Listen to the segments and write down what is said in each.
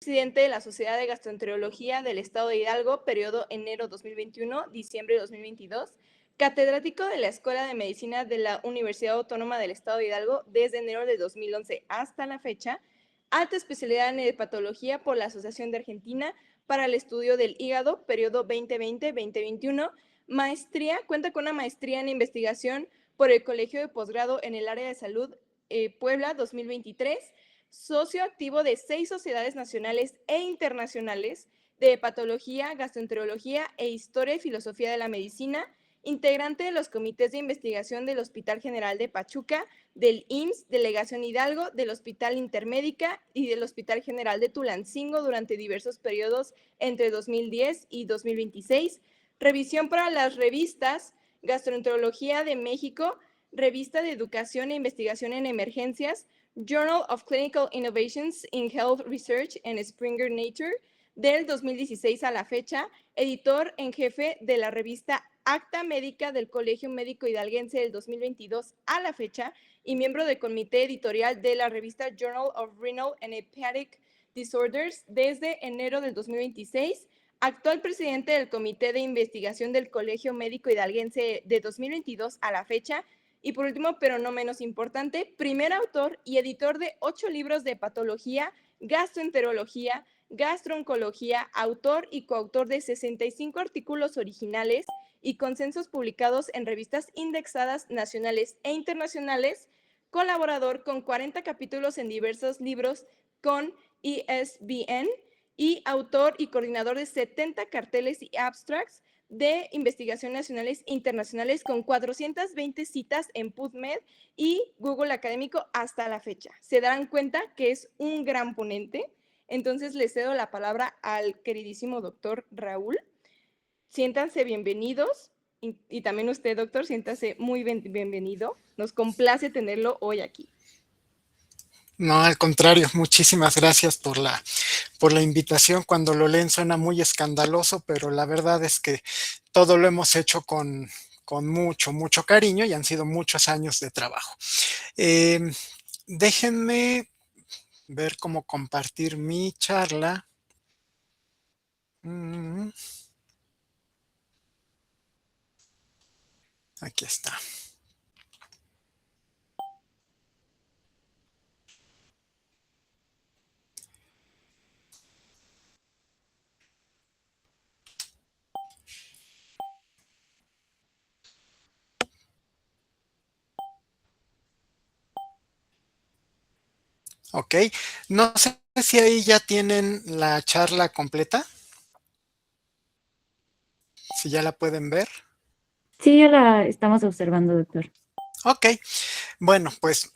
Presidente de la Sociedad de Gastroenterología del Estado de Hidalgo, periodo enero 2021-diciembre 2022, catedrático de la Escuela de Medicina de la Universidad Autónoma del Estado de Hidalgo desde enero de 2011 hasta la fecha, alta especialidad en hepatología por la Asociación de Argentina para el Estudio del Hígado, periodo 2020-2021, cuenta con una maestría en investigación por el Colegio de Posgrado en el Área de Salud Puebla 2023, socio activo de 6 sociedades nacionales e internacionales de hepatología, gastroenterología e historia y filosofía de la medicina, integrante de los comités de investigación del Hospital General de Pachuca, del IMSS, Delegación Hidalgo, del Hospital Intermédica y del Hospital General de Tulancingo durante diversos periodos entre 2010 y 2026, revisión para las revistas Gastroenterología de México, Revista de Educación e Investigación en Emergencias, Journal of Clinical Innovations in Health Research and Springer Nature, del 2016 a la fecha, editor en jefe de la revista Acta Médica del Colegio Médico Hidalguense del 2022 a la fecha y miembro del comité editorial de la revista Journal of Renal and Hepatic Disorders desde enero del 2026, actual presidente del comité de investigación del Colegio Médico Hidalguense de 2022 a la fecha, y por último, pero no menos importante, primer autor y editor de 8 libros de patología, gastroenterología, gastrooncología, autor y coautor de 65 artículos originales y consensos publicados en revistas indexadas nacionales e internacionales, colaborador con 40 capítulos en diversos libros con ISBN y autor y coordinador de 70 carteles y abstracts de investigación nacionales e internacionales con 420 citas en PubMed y Google Académico hasta la fecha. Se darán cuenta que es un gran ponente. Entonces le cedo la palabra al queridísimo doctor Raúl. Siéntanse bienvenidos y también usted, doctor, siéntase muy bienvenido. Nos complace tenerlo hoy aquí. No, al contrario, muchísimas gracias por la invitación. Cuando lo leen suena muy escandaloso, pero la verdad es que todo lo hemos hecho con mucho cariño y han sido muchos años de trabajo. Déjenme ver cómo compartir mi charla. Aquí está. Ok, no sé si ahí ya tienen la charla completa. Si ya la pueden ver. Sí, ya la estamos observando, doctor. Ok, bueno, pues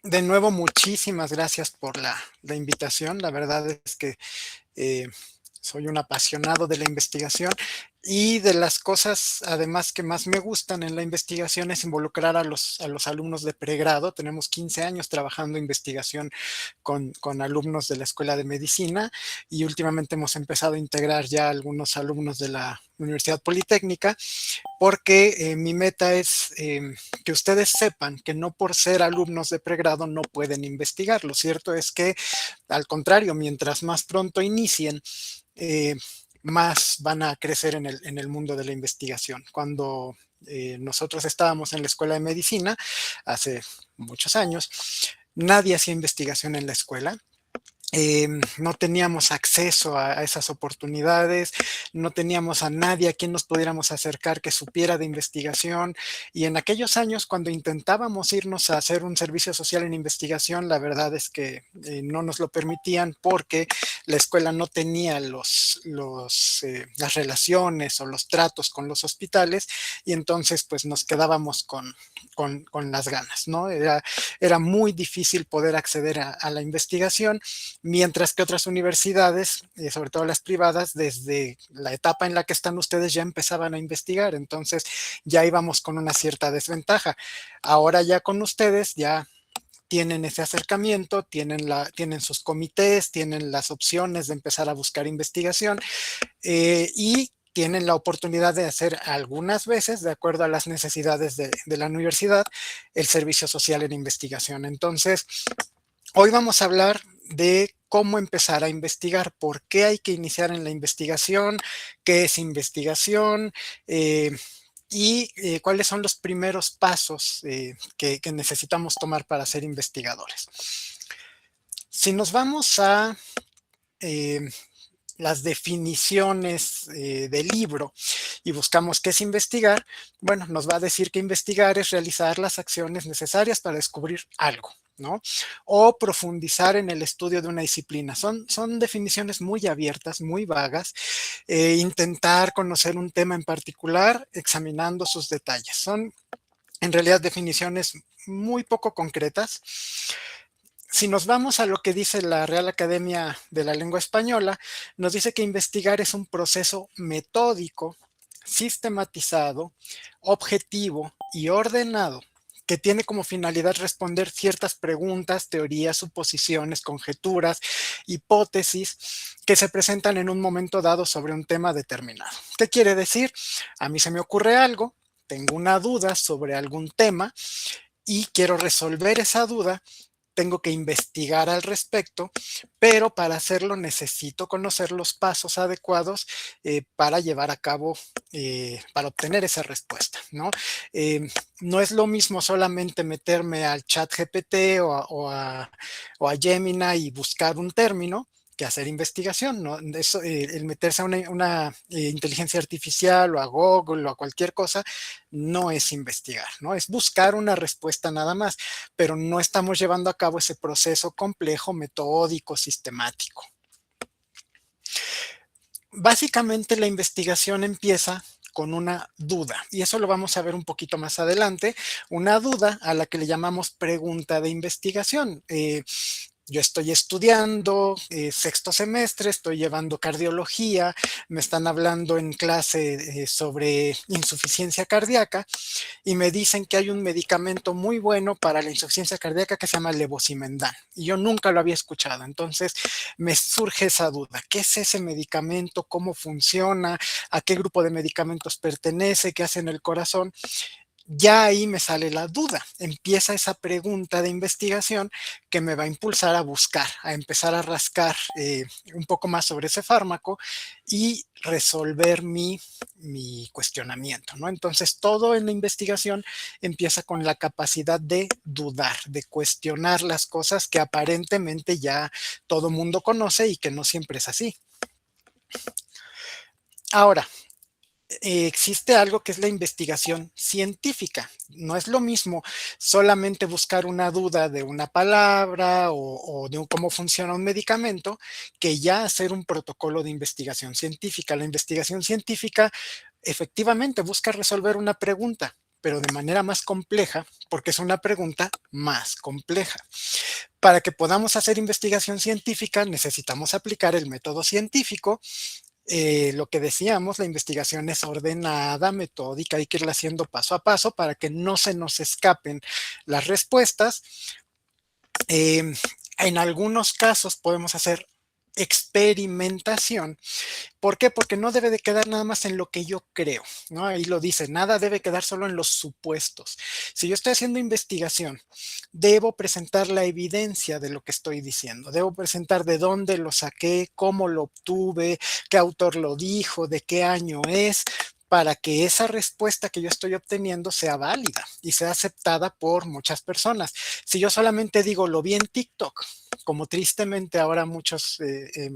de nuevo muchísimas gracias por la invitación. La verdad es que soy un apasionado de la investigación y de las cosas además que más me gustan en la investigación es involucrar a los alumnos de pregrado. Tenemos 15 años trabajando investigación con alumnos de la Escuela de Medicina y últimamente hemos empezado a integrar ya algunos alumnos de la Universidad Politécnica porque mi meta es que ustedes sepan que no por ser alumnos de pregrado no pueden investigar. Lo cierto es que, al contrario, mientras más pronto inicien, más van a crecer en el mundo de la investigación. Cuando nosotros estábamos en la Escuela de Medicina, hace muchos años, nadie hacía investigación en la escuela. No teníamos acceso a esas oportunidades, no teníamos a nadie a quien nos pudiéramos acercar que supiera de investigación, y en aquellos años cuando intentábamos irnos a hacer un servicio social en investigación, la verdad es que no nos lo permitían porque la escuela no tenía las relaciones o los tratos con los hospitales, y entonces pues nos quedábamos con las ganas, ¿no? Era muy difícil poder acceder a la investigación, mientras que otras universidades, sobre todo las privadas, desde la etapa en la que están ustedes ya empezaban a investigar, entonces ya íbamos con una cierta desventaja. Ahora ya con ustedes ya tienen ese acercamiento, tienen sus comités, tienen las opciones de empezar a buscar investigación y tienen la oportunidad de hacer algunas veces, de acuerdo a las necesidades de la universidad, el servicio social en investigación. Entonces, hoy vamos a hablar de cómo empezar a investigar, por qué hay que iniciar en la investigación, qué es investigación, y cuáles son los primeros pasos que necesitamos tomar para ser investigadores. Si nos vamos a las definiciones del libro y buscamos qué es investigar, bueno, nos va a decir que investigar es realizar las acciones necesarias para descubrir algo, ¿no? O profundizar en el estudio de una disciplina. Son definiciones muy abiertas, muy vagas. Intentar conocer un tema en particular examinando sus detalles. Son en realidad definiciones muy poco concretas. Si nos vamos a lo que dice la Real Academia de la Lengua Española, nos dice que investigar es un proceso metódico, sistematizado, objetivo y ordenado que tiene como finalidad responder ciertas preguntas, teorías, suposiciones, conjeturas, hipótesis que se presentan en un momento dado sobre un tema determinado. ¿Qué quiere decir? A mí se me ocurre algo, tengo una duda sobre algún tema y quiero resolver esa duda. Tengo que investigar al respecto, pero para hacerlo necesito conocer los pasos adecuados para llevar a cabo, para obtener esa respuesta, ¿no? No es lo mismo solamente meterme al chat GPT o a Gemini y buscar un término que hacer investigación, ¿no? Eso, el meterse a una inteligencia artificial o a Google o a cualquier cosa no es investigar, ¿no? Es buscar una respuesta nada más, pero no estamos llevando a cabo ese proceso complejo, metódico, sistemático. Básicamente la investigación empieza con una duda, y eso lo vamos a ver un poquito más adelante, una duda a la que le llamamos pregunta de investigación. Yo estoy estudiando sexto semestre, estoy llevando cardiología, me están hablando en clase sobre insuficiencia cardíaca y me dicen que hay un medicamento muy bueno para la insuficiencia cardíaca que se llama levosimendan y yo nunca lo había escuchado. Entonces me surge esa duda, ¿qué es ese medicamento? ¿Cómo funciona? ¿A qué grupo de medicamentos pertenece? ¿Qué hace en el corazón? Ya ahí me sale la duda, empieza esa pregunta de investigación que me va a impulsar a buscar, a empezar a rascar un poco más sobre ese fármaco y resolver mi cuestionamiento, ¿no? Entonces todo en la investigación empieza con la capacidad de dudar, de cuestionar las cosas que aparentemente ya todo mundo conoce y que no siempre es así. Ahora, existe algo que es la investigación científica. No es lo mismo solamente buscar una duda de una palabra o de cómo funciona un medicamento que ya hacer un protocolo de investigación científica. La investigación científica efectivamente busca resolver una pregunta, pero de manera más compleja, porque es una pregunta más compleja. Para que podamos hacer investigación científica necesitamos aplicar el método científico. Lo que decíamos, la investigación es ordenada, metódica, hay que irla haciendo paso a paso para que no se nos escapen las respuestas. En algunos casos podemos hacer experimentación. ¿Por qué? Porque no debe de quedar nada más en lo que yo creo, ¿no? Ahí lo dice, nada debe quedar solo en los supuestos. Si yo estoy haciendo investigación, debo presentar la evidencia de lo que estoy diciendo, debo presentar de dónde lo saqué, cómo lo obtuve, qué autor lo dijo, de qué año es, para que esa respuesta que yo estoy obteniendo sea válida y sea aceptada por muchas personas. Si yo solamente digo, lo vi en TikTok, como tristemente ahora muchos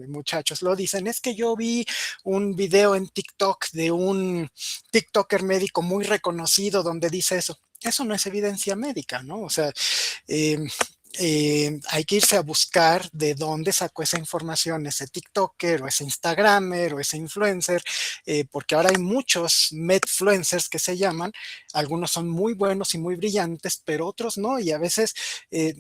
muchachos lo dicen, es que yo vi un video en TikTok de un TikToker médico muy reconocido donde dice eso. Eso no es evidencia médica, ¿no? O sea, hay que irse a buscar de dónde sacó esa información ese TikToker o ese Instagramer o ese influencer, porque ahora hay muchos medfluencers que se llaman, algunos son muy buenos y muy brillantes, pero otros no, y a veces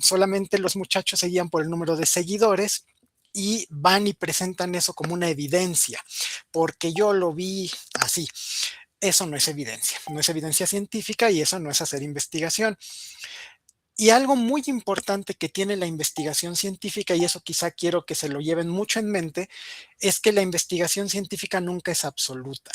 solamente los muchachos se guían por el número de seguidores y van y presentan eso como una evidencia, porque yo lo vi así. Eso no es evidencia científica y eso no es hacer investigación. Y algo muy importante que tiene la investigación científica, y eso quizá quiero que se lo lleven mucho en mente, es que la investigación científica nunca es absoluta.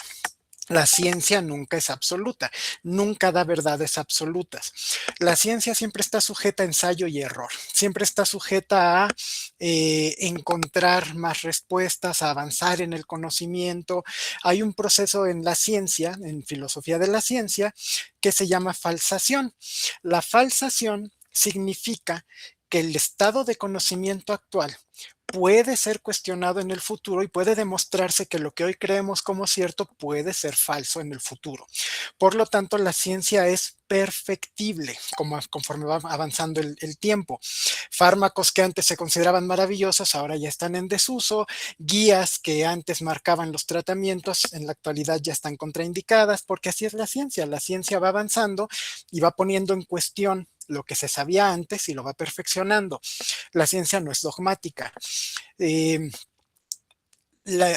La ciencia nunca es absoluta, nunca da verdades absolutas. La ciencia siempre está sujeta a ensayo y error, siempre está sujeta a encontrar más respuestas, a avanzar en el conocimiento. Hay un proceso en la ciencia, en filosofía de la ciencia, que se llama falsación. La falsación significa que el estado de conocimiento actual puede ser cuestionado en el futuro y puede demostrarse que lo que hoy creemos como cierto puede ser falso en el futuro. Por lo tanto, la ciencia es perfectible conforme va avanzando el tiempo. Fármacos que antes se consideraban maravillosos ahora ya están en desuso, guías que antes marcaban los tratamientos en la actualidad ya están contraindicadas, porque así es la ciencia va avanzando y va poniendo en cuestión lo que se sabía antes y lo va perfeccionando. La ciencia no es dogmática. Eh,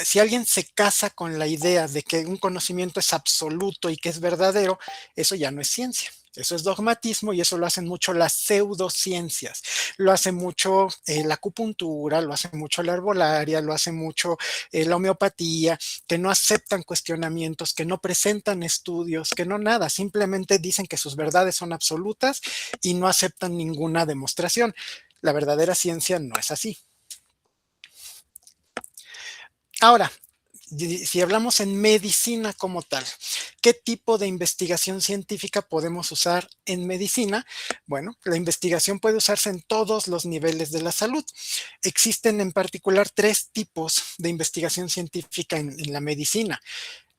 si alguien se casa con la idea de que un conocimiento es absoluto y que es verdadero, eso ya no es ciencia. Eso es dogmatismo y eso lo hacen mucho las pseudociencias. Lo hace mucho la acupuntura, lo hace mucho la herbolaria, lo hace mucho la homeopatía, que no aceptan cuestionamientos, que no presentan estudios, que no nada, simplemente dicen que sus verdades son absolutas y no aceptan ninguna demostración. La verdadera ciencia no es así. Ahora, si hablamos en medicina como tal, ¿qué tipo de investigación científica podemos usar en medicina? Bueno, la investigación puede usarse en todos los niveles de la salud. Existen en particular 3 tipos de investigación científica en la medicina.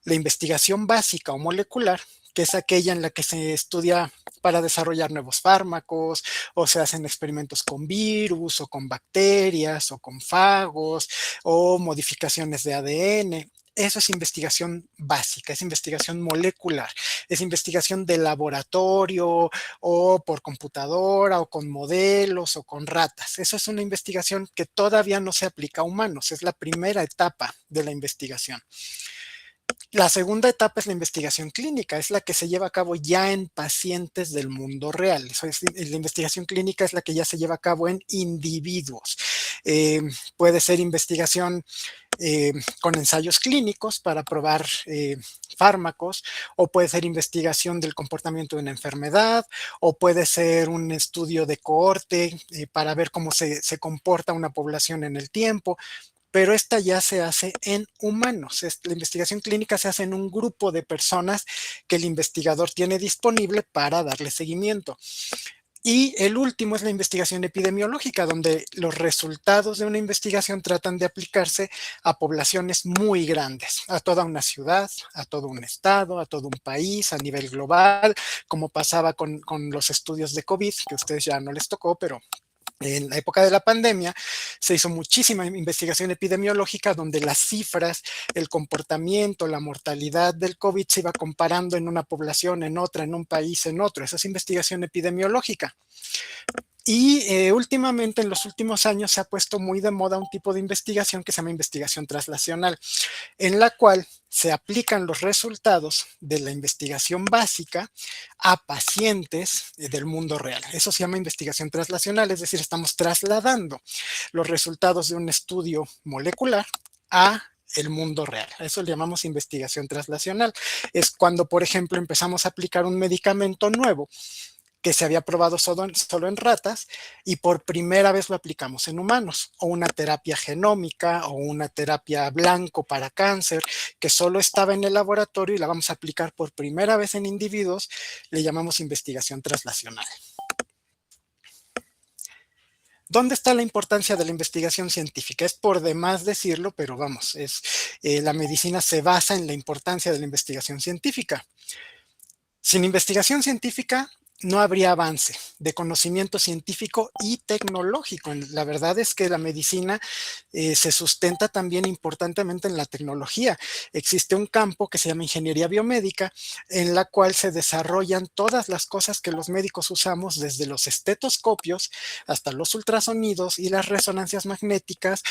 La investigación básica o molecular, que es aquella en la que se estudia para desarrollar nuevos fármacos, o se hacen experimentos con virus, o con bacterias, o con fagos, o modificaciones de ADN. Eso es investigación básica, es investigación molecular, es investigación de laboratorio, o por computadora, o con modelos, o con ratas. Eso es una investigación que todavía no se aplica a humanos, es la primera etapa de la investigación. La segunda etapa es la investigación clínica, es la que se lleva a cabo ya en pacientes del mundo real. La investigación clínica es la que ya se lleva a cabo en individuos. Puede ser investigación con ensayos clínicos para probar fármacos, o puede ser investigación del comportamiento de una enfermedad, o puede ser un estudio de cohorte para ver cómo se comporta una población en el tiempo. Pero esta ya se hace en humanos. La investigación clínica se hace en un grupo de personas que el investigador tiene disponible para darle seguimiento. Y el último es la investigación epidemiológica, donde los resultados de una investigación tratan de aplicarse a poblaciones muy grandes, a toda una ciudad, a todo un estado, a todo un país, a nivel global, como pasaba con los estudios de COVID, que a ustedes ya no les tocó, pero en la época de la pandemia se hizo muchísima investigación epidemiológica donde las cifras, el comportamiento, la mortalidad del COVID se iba comparando en una población, en otra, en un país, en otro. Esa es investigación epidemiológica. Y últimamente, en los últimos años, se ha puesto muy de moda un tipo de investigación que se llama investigación translacional, en la cual se aplican los resultados de la investigación básica a pacientes del mundo real. Eso se llama investigación translacional, es decir, estamos trasladando los resultados de un estudio molecular a el mundo real. Eso le llamamos investigación translacional. Es cuando, por ejemplo, empezamos a aplicar un medicamento nuevo que se había probado solo en ratas y por primera vez lo aplicamos en humanos, o una terapia genómica o una terapia blanco para cáncer que solo estaba en el laboratorio y la vamos a aplicar por primera vez en individuos, le llamamos investigación translacional. ¿Dónde está la importancia de la investigación científica? Es por demás decirlo, pero vamos, la medicina se basa en la importancia de la investigación científica. Sin investigación científica no habría avance de conocimiento científico y tecnológico. La verdad es que la medicina se sustenta también importantemente en la tecnología. Existe un campo que se llama ingeniería biomédica, en la cual se desarrollan todas las cosas que los médicos usamos, desde los estetoscopios hasta los ultrasonidos y las resonancias magnéticas,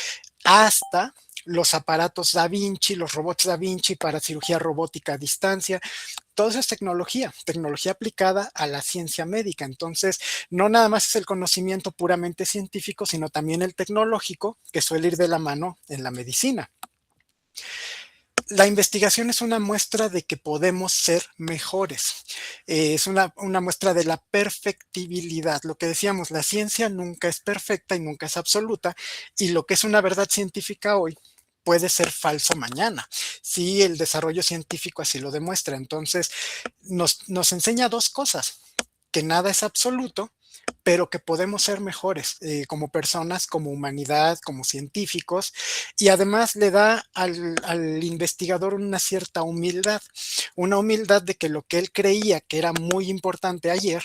hasta los aparatos Da Vinci, los robots Da Vinci para cirugía robótica a distancia. Todo eso es tecnología aplicada a la ciencia médica. Entonces, no nada más es el conocimiento puramente científico, sino también el tecnológico, que suele ir de la mano en la medicina. La investigación es una muestra de que podemos ser mejores, es una muestra de la perfectibilidad. Lo que decíamos, la ciencia nunca es perfecta y nunca es absoluta, y lo que es una verdad científica hoy puede ser falso mañana, si el desarrollo científico así lo demuestra. Entonces, nos enseña dos cosas: que nada es absoluto, pero que podemos ser mejores como personas, como humanidad, como científicos, y además le da al investigador una cierta humildad, una humildad de que lo que él creía que era muy importante ayer,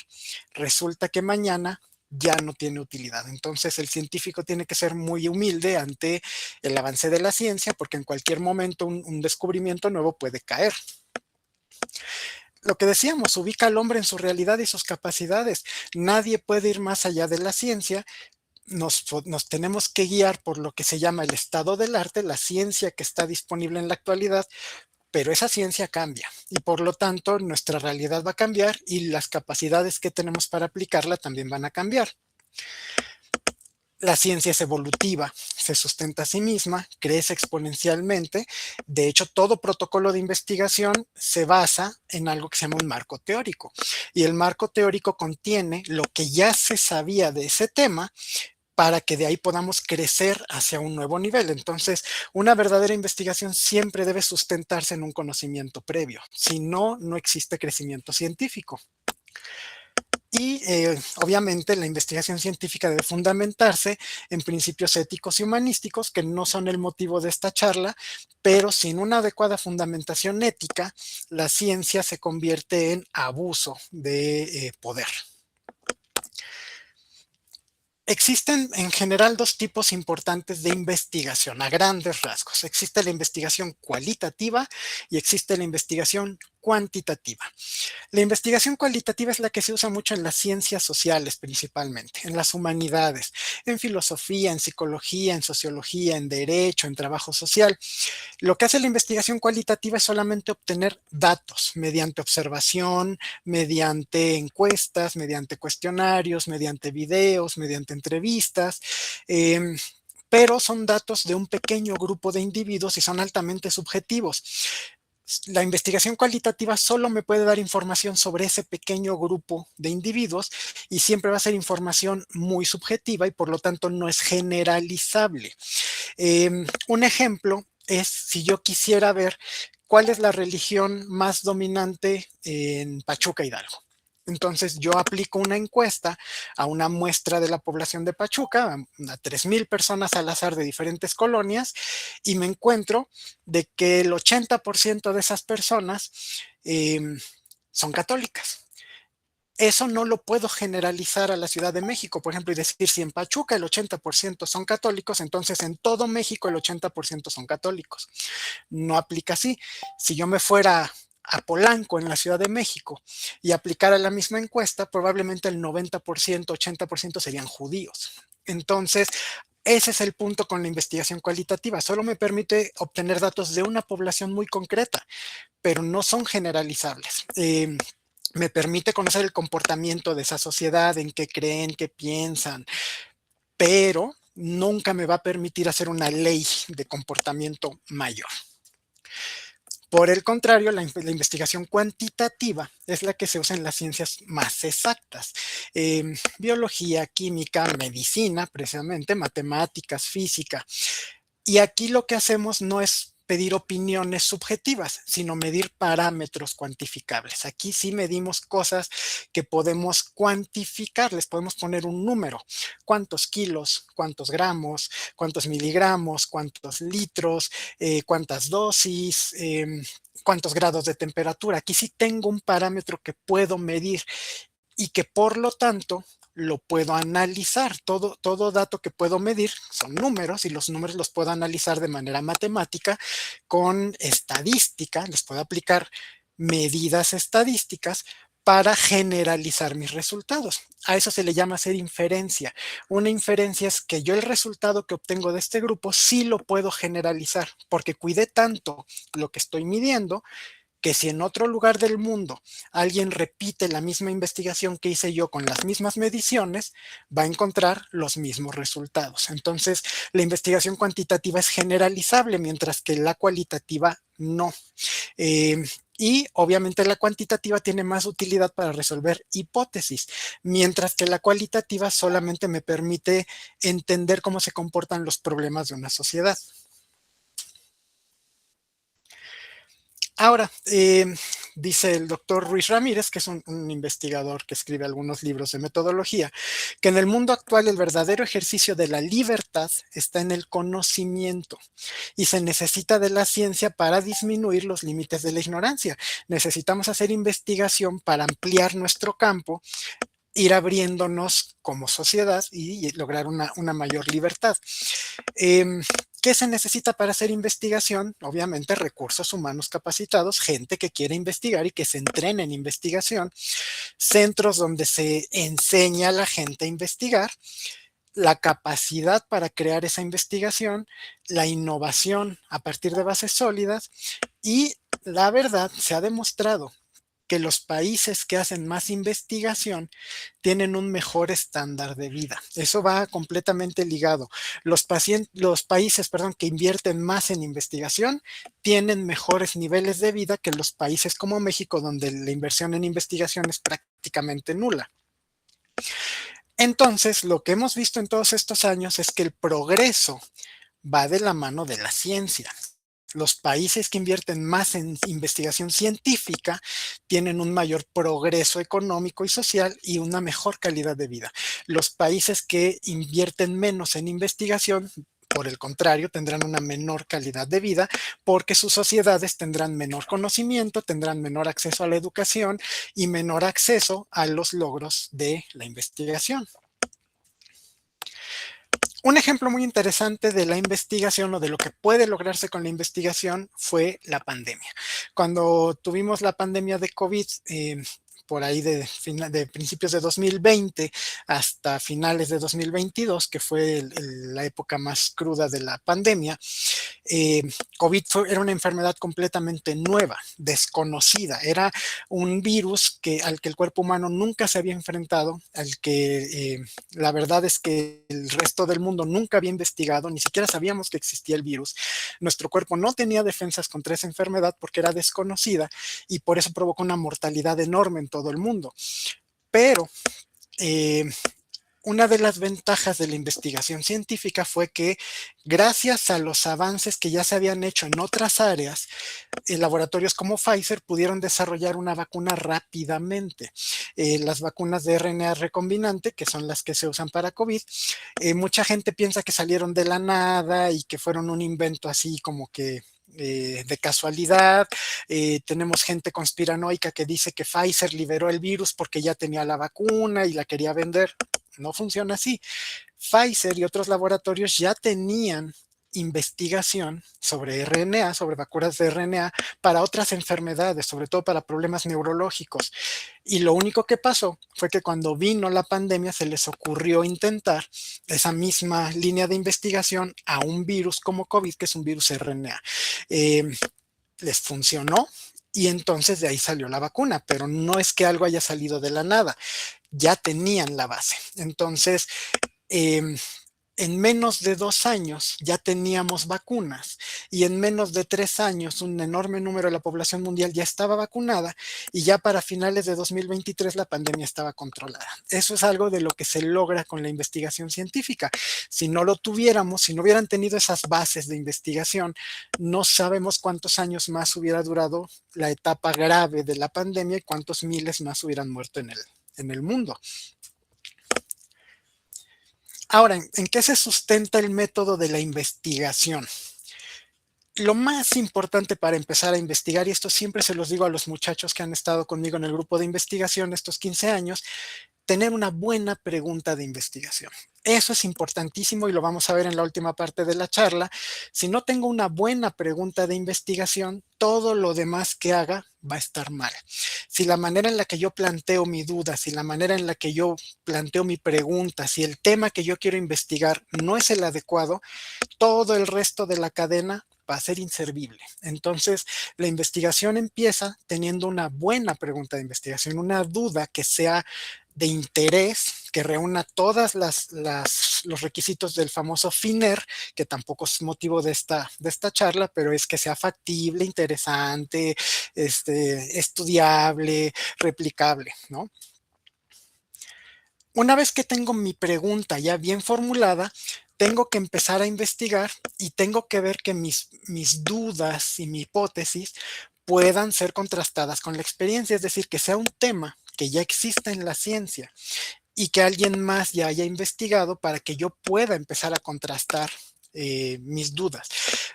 resulta que mañana ya no tiene utilidad. Entonces el científico tiene que ser muy humilde ante el avance de la ciencia, porque en cualquier momento un descubrimiento nuevo puede caer. Lo que decíamos, ubica al hombre en su realidad y sus capacidades. Nadie puede ir más allá de la ciencia. Nos tenemos que guiar por lo que se llama el estado del arte, la ciencia que está disponible en la actualidad, pero esa ciencia cambia y por lo tanto nuestra realidad va a cambiar y las capacidades que tenemos para aplicarla también van a cambiar. La ciencia es evolutiva, se sustenta a sí misma, crece exponencialmente. De hecho, todo protocolo de investigación se basa en algo que se llama un marco teórico. Y el marco teórico contiene lo que ya se sabía de ese tema para que de ahí podamos crecer hacia un nuevo nivel. Entonces, una verdadera investigación siempre debe sustentarse en un conocimiento previo. Si no, no existe crecimiento científico. Y obviamente la investigación científica debe fundamentarse en principios éticos y humanísticos, que no son el motivo de esta charla, pero sin una adecuada fundamentación ética, la ciencia se convierte en abuso de poder. Existen en general dos tipos importantes de investigación, a grandes rasgos. Existe la investigación cualitativa y existe la investigación cuantitativa. La investigación cualitativa es la que se usa mucho en las ciencias sociales principalmente, en las humanidades, en filosofía, en psicología, en sociología, en derecho, en trabajo social. Lo que hace la investigación cualitativa es solamente obtener datos mediante observación, mediante encuestas, mediante cuestionarios, mediante videos, mediante entrevistas, pero son datos de un pequeño grupo de individuos y son altamente subjetivos. La investigación cualitativa solo me puede dar información sobre ese pequeño grupo de individuos y siempre va a ser información muy subjetiva y por lo tanto no es generalizable. Un ejemplo es si yo quisiera ver cuál es la religión más dominante en Pachuca, Hidalgo. Entonces yo aplico una encuesta a una muestra de la población de Pachuca, a 3,000 personas al azar de diferentes colonias, y me encuentro de que el 80% de esas personas son católicas. Eso no lo puedo generalizar a la Ciudad de México, por ejemplo, y decir si en Pachuca el 80% son católicos, entonces en todo México el 80% son católicos. No aplica así. Si yo me fuera a Polanco en la Ciudad de México y aplicara la misma encuesta, probablemente el 90%, 80% serían judíos. Entonces, ese es el punto con la investigación cualitativa. Solo me permite obtener datos de una población muy concreta, pero no son generalizables. Me permite conocer el comportamiento de esa sociedad, en qué creen, qué piensan, pero nunca me va a permitir hacer una ley de comportamiento mayor. Por el contrario, la investigación cuantitativa es la que se usa en las ciencias más exactas. Biología, química, medicina, precisamente, matemáticas, física. Y aquí lo que hacemos no es pedir opiniones subjetivas, sino medir parámetros cuantificables. Aquí sí medimos cosas que podemos cuantificar, les podemos poner un número. ¿Cuántos kilos? ¿Cuántos gramos? ¿Cuántos miligramos? ¿Cuántos litros? ¿Cuántas dosis? ¿Cuántos grados de temperatura? Aquí sí tengo un parámetro que puedo medir y que por lo tanto lo puedo analizar. Todo dato que puedo medir son números y los números los puedo analizar de manera matemática con estadística. Les puedo aplicar medidas estadísticas para generalizar mis resultados. A eso se le llama hacer inferencia. Una inferencia es que yo el resultado que obtengo de este grupo sí lo puedo generalizar porque cuidé tanto lo que estoy midiendo que si en otro lugar del mundo alguien repite la misma investigación que hice yo con las mismas mediciones, va a encontrar los mismos resultados. Entonces, la investigación cuantitativa es generalizable, mientras que la cualitativa no. Y obviamente la cuantitativa tiene más utilidad para resolver hipótesis, mientras que la cualitativa solamente me permite entender cómo se comportan los problemas de una sociedad. Ahora, dice el doctor Ruiz Ramírez, que es un investigador que escribe algunos libros de metodología, que en el mundo actual el verdadero ejercicio de la libertad está en el conocimiento y se necesita de la ciencia para disminuir los límites de la ignorancia. Necesitamos hacer investigación para ampliar nuestro campo, ir abriéndonos como sociedad y lograr una mayor libertad. ¿Qué se necesita para hacer investigación? Obviamente recursos humanos capacitados, gente que quiere investigar y que se entrene en investigación, centros donde se enseña a la gente a investigar, la capacidad para crear esa investigación, la innovación a partir de bases sólidas y la verdad se ha demostrado que los países que hacen más investigación tienen un mejor estándar de vida. Eso va completamente ligado. Los países que invierten más en investigación tienen mejores niveles de vida que los países como México, donde la inversión en investigación es prácticamente nula. Entonces, lo que hemos visto en todos estos años es que el progreso va de la mano de la ciencia. Los países que invierten más en investigación científica tienen un mayor progreso económico y social y una mejor calidad de vida. Los países que invierten menos en investigación, por el contrario, tendrán una menor calidad de vida porque sus sociedades tendrán menor conocimiento, tendrán menor acceso a la educación y menor acceso a los logros de la investigación. Un ejemplo muy interesante de la investigación o de lo que puede lograrse con la investigación fue la pandemia. Cuando tuvimos la pandemia de COVID, por ahí de principios de 2020 hasta finales de 2022, que fue la época más cruda de la pandemia, COVID era una enfermedad completamente nueva, desconocida. Era un virus al que el cuerpo humano nunca se había enfrentado, al que la verdad es que el resto del mundo nunca había investigado, ni siquiera sabíamos que existía el virus. Nuestro cuerpo no tenía defensas contra esa enfermedad porque era desconocida y por eso provocó una mortalidad enorme en todo el mundo. Pero una de las ventajas de la investigación científica fue que gracias a los avances que ya se habían hecho en otras áreas, laboratorios como Pfizer pudieron desarrollar una vacuna rápidamente. Las vacunas de RNA recombinante, que son las que se usan para COVID, mucha gente piensa que salieron de la nada y que fueron un invento así como que de casualidad. Tenemos gente conspiranoica que dice que Pfizer liberó el virus porque ya tenía la vacuna y la quería vender. No funciona así. Pfizer y otros laboratorios ya tenían investigación sobre RNA, sobre vacunas de RNA para otras enfermedades, sobre todo para problemas neurológicos. Y lo único que pasó fue que cuando vino la pandemia se les ocurrió intentar esa misma línea de investigación a un virus como COVID, que es un virus RNA. Les funcionó y entonces de ahí salió la vacuna, pero no es que algo haya salido de la nada, ya tenían la base. Entonces, en menos de 2 años ya teníamos vacunas y en menos de 3 años un enorme número de la población mundial ya estaba vacunada y ya para finales de 2023 la pandemia estaba controlada. Eso es algo de lo que se logra con la investigación científica. Si no lo tuviéramos, si no hubieran tenido esas bases de investigación, no sabemos cuántos años más hubiera durado la etapa grave de la pandemia y cuántos miles más hubieran muerto en el mundo. Ahora, ¿en qué se sustenta el método de la investigación? Lo más importante para empezar a investigar, y esto siempre se los digo a los muchachos que han estado conmigo en el grupo de investigación estos 15 años, tener una buena pregunta de investigación. Eso es importantísimo y lo vamos a ver en la última parte de la charla. Si no tengo una buena pregunta de investigación, todo lo demás que haga va a estar mal. Si la manera en la que yo planteo mi duda, si la manera en la que yo planteo mi pregunta, si el tema que yo quiero investigar no es el adecuado, todo el resto de la cadena va a ser inservible. Entonces, la investigación empieza teniendo una buena pregunta de investigación, una duda que sea de interés, que reúna todas los requisitos del famoso FINER, que tampoco es motivo de esta charla, pero es que sea factible, interesante, estudiable, replicable, ¿no? Una vez que tengo mi pregunta ya bien formulada, tengo que empezar a investigar y tengo que ver que mis dudas y mi hipótesis puedan ser contrastadas con la experiencia, es decir, que sea un tema que ya exista en la ciencia y que alguien más ya haya investigado para que yo pueda empezar a contrastar mis dudas.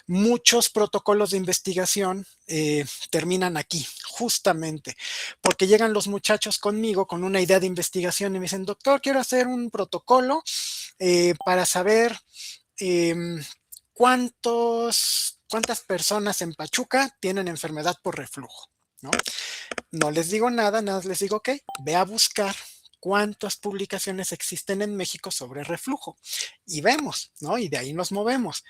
Muchos protocolos de investigación terminan aquí, justamente, porque llegan los muchachos conmigo con una idea de investigación y me dicen, doctor, quiero hacer un protocolo para saber eh, cuántas personas en Pachuca tienen enfermedad por reflujo, ¿no? No les digo nada, nada les digo, ok, ve a buscar cuántas publicaciones existen en México sobre reflujo y vemos, ¿no? Y de ahí nos movemos.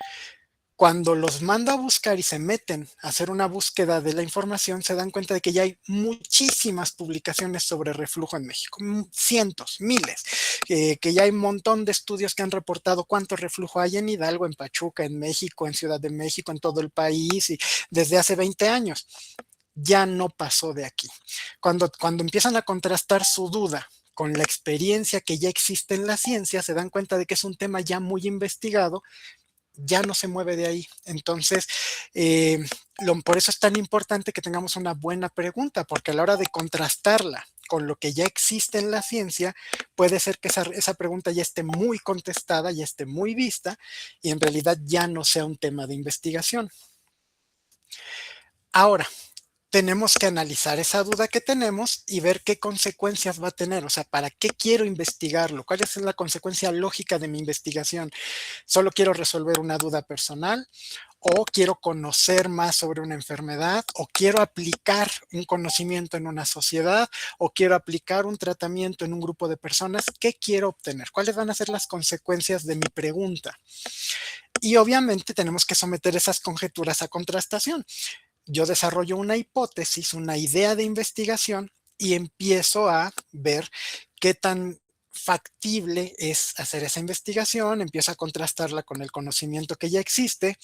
Cuando los mando a buscar y se meten a hacer una búsqueda de la información, se dan cuenta de que ya hay muchísimas publicaciones sobre reflujo en México, cientos, miles, que ya hay un montón de estudios que han reportado cuánto reflujo hay en Hidalgo, en Pachuca, en México, en Ciudad de México, en todo el país y desde hace 20 años. Ya no pasó de aquí. Cuando empiezan a contrastar su duda con la experiencia que ya existe en la ciencia, se dan cuenta de que es un tema ya muy investigado, ya no se mueve de ahí. Entonces, por eso es tan importante que tengamos una buena pregunta, porque a la hora de contrastarla con lo que ya existe en la ciencia, puede ser que esa pregunta ya esté muy contestada, ya esté muy vista, y en realidad ya no sea un tema de investigación. Ahora, tenemos que analizar esa duda que tenemos y ver qué consecuencias va a tener, o sea, ¿para qué quiero investigarlo? ¿Cuál es la consecuencia lógica de mi investigación? ¿Solo quiero resolver una duda personal? ¿O quiero conocer más sobre una enfermedad? ¿O quiero aplicar un conocimiento en una sociedad? ¿O quiero aplicar un tratamiento en un grupo de personas? ¿Qué quiero obtener? ¿Cuáles van a ser las consecuencias de mi pregunta? Y obviamente tenemos que someter esas conjeturas a contrastación. Yo desarrollo una hipótesis, una idea de investigación y empiezo a ver qué tan factible es hacer esa investigación, empiezo a contrastarla con el conocimiento que ya existe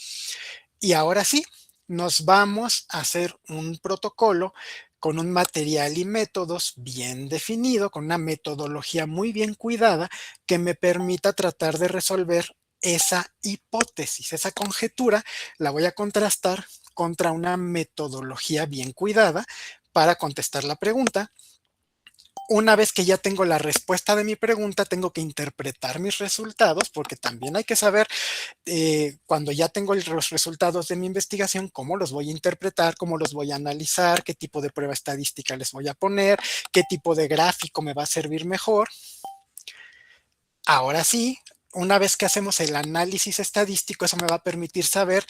y ahora sí, nos vamos a hacer un protocolo con un material y métodos bien definido, con una metodología muy bien cuidada que me permita tratar de resolver esa hipótesis, esa conjetura, la voy a contrastar contra una metodología bien cuidada para contestar la pregunta. Una vez que ya tengo la respuesta de mi pregunta, tengo que interpretar mis resultados, porque también hay que saber cuando ya tengo los resultados de mi investigación, cómo los voy a interpretar, cómo los voy a analizar, qué tipo de prueba estadística les voy a poner, qué tipo de gráfico me va a servir mejor. Ahora sí, una vez que hacemos el análisis estadístico, eso me va a permitir saber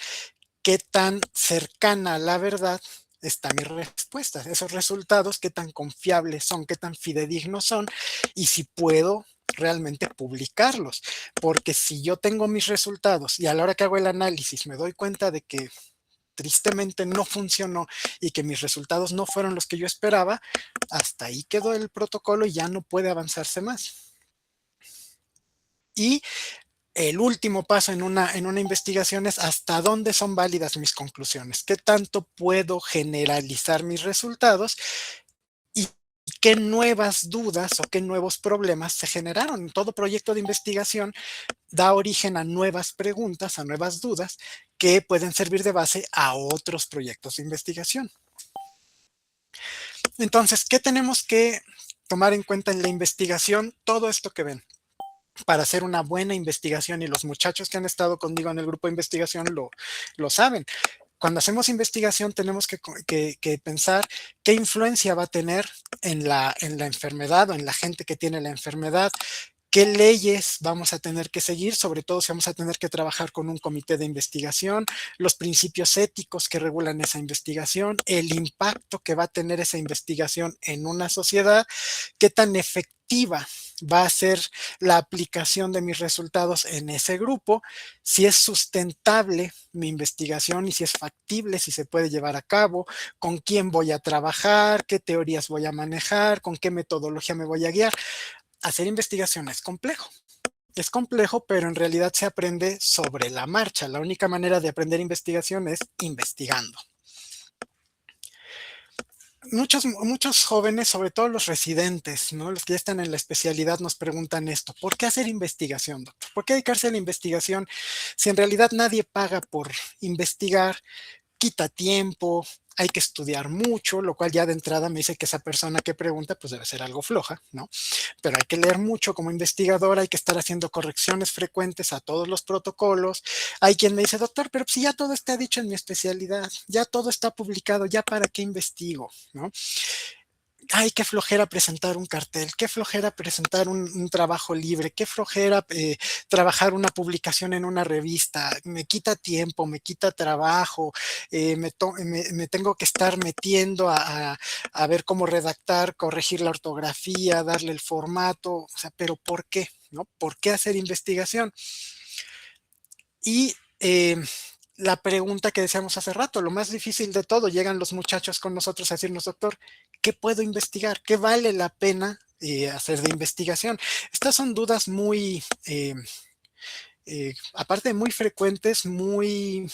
qué tan cercana a la verdad está mi respuesta, esos resultados, qué tan confiables son, qué tan fidedignos son y si puedo realmente publicarlos. Porque si yo tengo mis resultados y a la hora que hago el análisis me doy cuenta de que tristemente no funcionó y que mis resultados no fueron los que yo esperaba, hasta ahí quedó el protocolo y ya no puede avanzarse más. Y el último paso en una investigación es hasta dónde son válidas mis conclusiones, qué tanto puedo generalizar mis resultados y qué nuevas dudas o qué nuevos problemas se generaron. Todo proyecto de investigación da origen a nuevas preguntas, a nuevas dudas que pueden servir de base a otros proyectos de investigación. Entonces, ¿qué tenemos que tomar en cuenta en la investigación? Todo esto que ven. Para hacer una buena investigación y los muchachos que han estado conmigo en el grupo de investigación lo saben. Cuando hacemos investigación tenemos que pensar qué influencia va a tener en la enfermedad o en la gente que tiene la enfermedad, qué leyes vamos a tener que seguir, sobre todo si vamos a tener que trabajar con un comité de investigación, los principios éticos que regulan esa investigación, el impacto que va a tener esa investigación en una sociedad, qué tan efectiva va a ser la aplicación de mis resultados en ese grupo, si es sustentable mi investigación y si es factible, si se puede llevar a cabo, con quién voy a trabajar, qué teorías voy a manejar, con qué metodología me voy a guiar. Hacer investigación es complejo. Es complejo, pero en realidad se aprende sobre la marcha. La única manera de aprender investigación es investigando. Muchos jóvenes, sobre todo los residentes, ¿no? Los que ya están en la especialidad, nos preguntan esto: ¿por qué hacer investigación, doctor? ¿Por qué dedicarse a la investigación si en realidad nadie paga por investigar? Quita tiempo, hay que estudiar mucho, lo cual ya de entrada me dice que esa persona que pregunta pues debe ser algo floja, ¿no? Pero hay que leer mucho como investigador, hay que estar haciendo correcciones frecuentes a todos los protocolos. Hay quien me dice: doctor, pero si ya todo está dicho en mi especialidad, ya todo está publicado, ¿ya para qué investigo? ¿No? Ay, qué flojera presentar un cartel, qué flojera presentar un trabajo libre, qué flojera trabajar una publicación en una revista, me quita tiempo, me quita trabajo, me tengo que estar metiendo a ver cómo redactar, corregir la ortografía, darle el formato, o sea, pero ¿por qué? ¿No? ¿Por qué hacer investigación? Y la pregunta que decíamos hace rato, lo más difícil de todo, llegan los muchachos con nosotros a decirnos: doctor, ¿qué puedo investigar? ¿Qué vale la pena hacer de investigación? Estas son dudas muy, aparte de muy frecuentes, muy,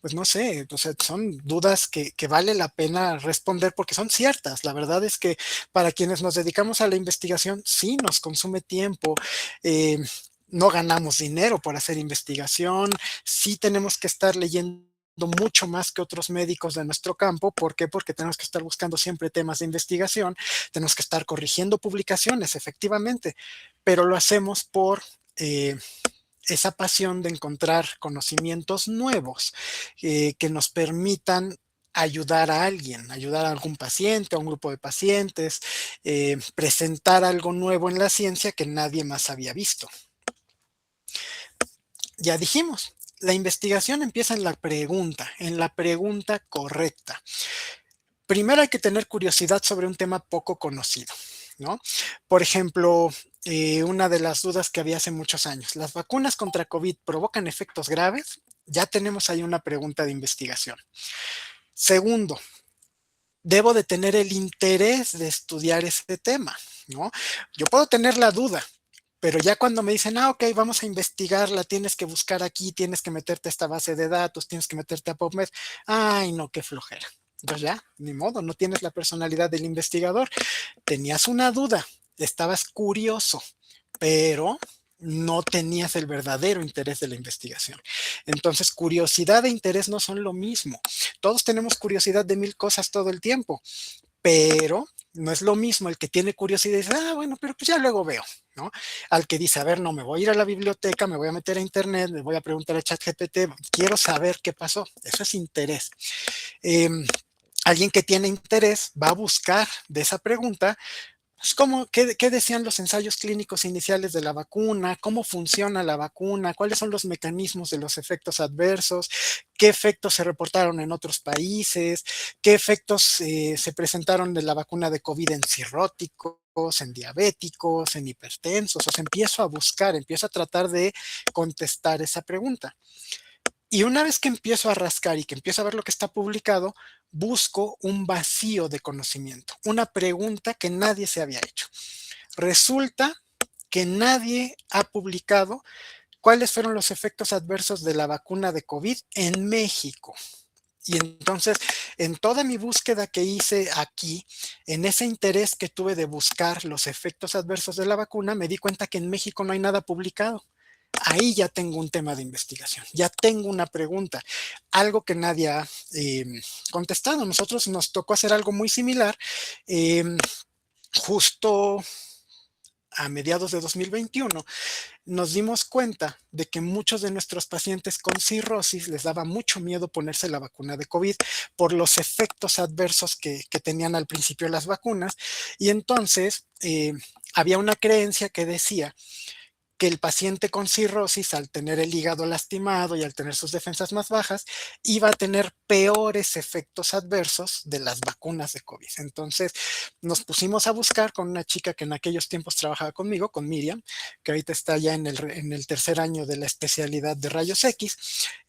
pues no sé, o sea, son dudas que vale la pena responder porque son ciertas. La verdad es que para quienes nos dedicamos a la investigación, sí nos consume tiempo. No ganamos dinero por hacer investigación, sí tenemos que estar leyendo mucho más que otros médicos de nuestro campo. ¿Por qué? Porque tenemos que estar buscando siempre temas de investigación, tenemos que estar corrigiendo publicaciones, efectivamente, pero lo hacemos por esa pasión de encontrar conocimientos nuevos que nos permitan ayudar a alguien, ayudar a algún paciente, a un grupo de pacientes, presentar algo nuevo en la ciencia que nadie más había visto. Ya dijimos, la investigación empieza en la pregunta correcta. Primero hay que tener curiosidad sobre un tema poco conocido, ¿no? Por ejemplo, una de las dudas que había hace muchos años: ¿las vacunas contra COVID provocan efectos graves? Ya tenemos ahí una pregunta de investigación. Segundo, debo de tener el interés de estudiar este tema, ¿no? Yo puedo tener la duda, pero ya cuando me dicen: ok, vamos a investigarla, tienes que buscar aquí, tienes que meterte a esta base de datos, tienes que meterte a PubMed, ay, no, qué flojera. Entonces ya, ni modo, no tienes la personalidad del investigador. Tenías una duda, estabas curioso, pero no tenías el verdadero interés de la investigación. Entonces, curiosidad e interés no son lo mismo. Todos tenemos curiosidad de mil cosas todo el tiempo, pero no es lo mismo el que tiene curiosidad y dice: bueno, pero pues ya luego veo, ¿no? Al que dice: a ver, no, me voy a ir a la biblioteca, me voy a meter a internet, me voy a preguntar a ChatGPT, quiero saber qué pasó. Eso es interés. Alguien que tiene interés va a buscar de esa pregunta, pues, ¿qué decían los ensayos clínicos iniciales de la vacuna? ¿Cómo funciona la vacuna? ¿Cuáles son los mecanismos de los efectos adversos? ¿Qué efectos se reportaron en otros países? ¿Qué efectos se presentaron de la vacuna de COVID en cirróticos, en diabéticos, en hipertensos? O sea, empiezo a tratar de contestar esa pregunta. Y una vez que empiezo a rascar y que empiezo a ver lo que está publicado, busco un vacío de conocimiento, una pregunta que nadie se había hecho. Resulta que nadie ha publicado cuáles fueron los efectos adversos de la vacuna de COVID en México. Y entonces, en toda mi búsqueda que hice aquí, en ese interés que tuve de buscar los efectos adversos de la vacuna, me di cuenta que en México no hay nada publicado. Ahí ya tengo un tema de investigación, ya tengo una pregunta, algo que nadie ha contestado. Nosotros nos tocó hacer algo muy similar, justo a mediados de 2021. nos dimos cuenta de que muchos de nuestros pacientes con cirrosis les daba mucho miedo ponerse la vacuna de COVID por los efectos adversos que tenían al principio las vacunas. Y entonces había una creencia que decía que el paciente con cirrosis, al tener el hígado lastimado y al tener sus defensas más bajas, iba a tener peores efectos adversos de las vacunas de COVID. Entonces nos pusimos a buscar con una chica que en aquellos tiempos trabajaba conmigo, con Miriam, que ahorita está ya en el tercer año de la especialidad de rayos X,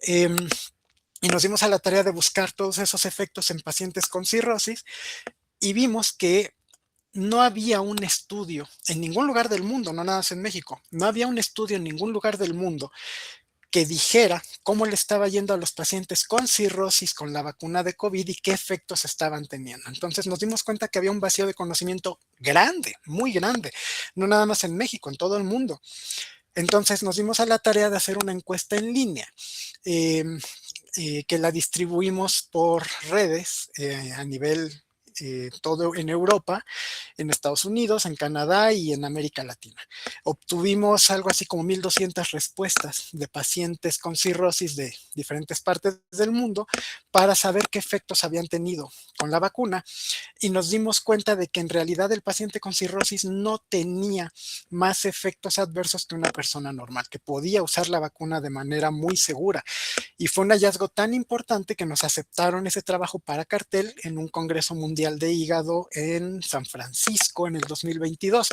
y nos dimos a la tarea de buscar todos esos efectos en pacientes con cirrosis y vimos que no había un estudio en ningún lugar del mundo, no nada más en México, no había un estudio en ningún lugar del mundo que dijera cómo le estaba yendo a los pacientes con cirrosis con la vacuna de COVID y qué efectos estaban teniendo. Entonces nos dimos cuenta que había un vacío de conocimiento grande, muy grande, no nada más en México, en todo el mundo. Entonces nos dimos a la tarea de hacer una encuesta en línea. Que la distribuimos por redes a nivel todo en Europa, en Estados Unidos, en Canadá y en América Latina. Obtuvimos algo así como 1,200 respuestas de pacientes con cirrosis de diferentes partes del mundo para saber qué efectos habían tenido con la vacuna y nos dimos cuenta de que en realidad el paciente con cirrosis no tenía más efectos adversos que una persona normal, que podía usar la vacuna de manera muy segura. Y fue un hallazgo tan importante que nos aceptaron ese trabajo para cartel en un Congreso Mundial de Hígado en San Francisco en el 2022,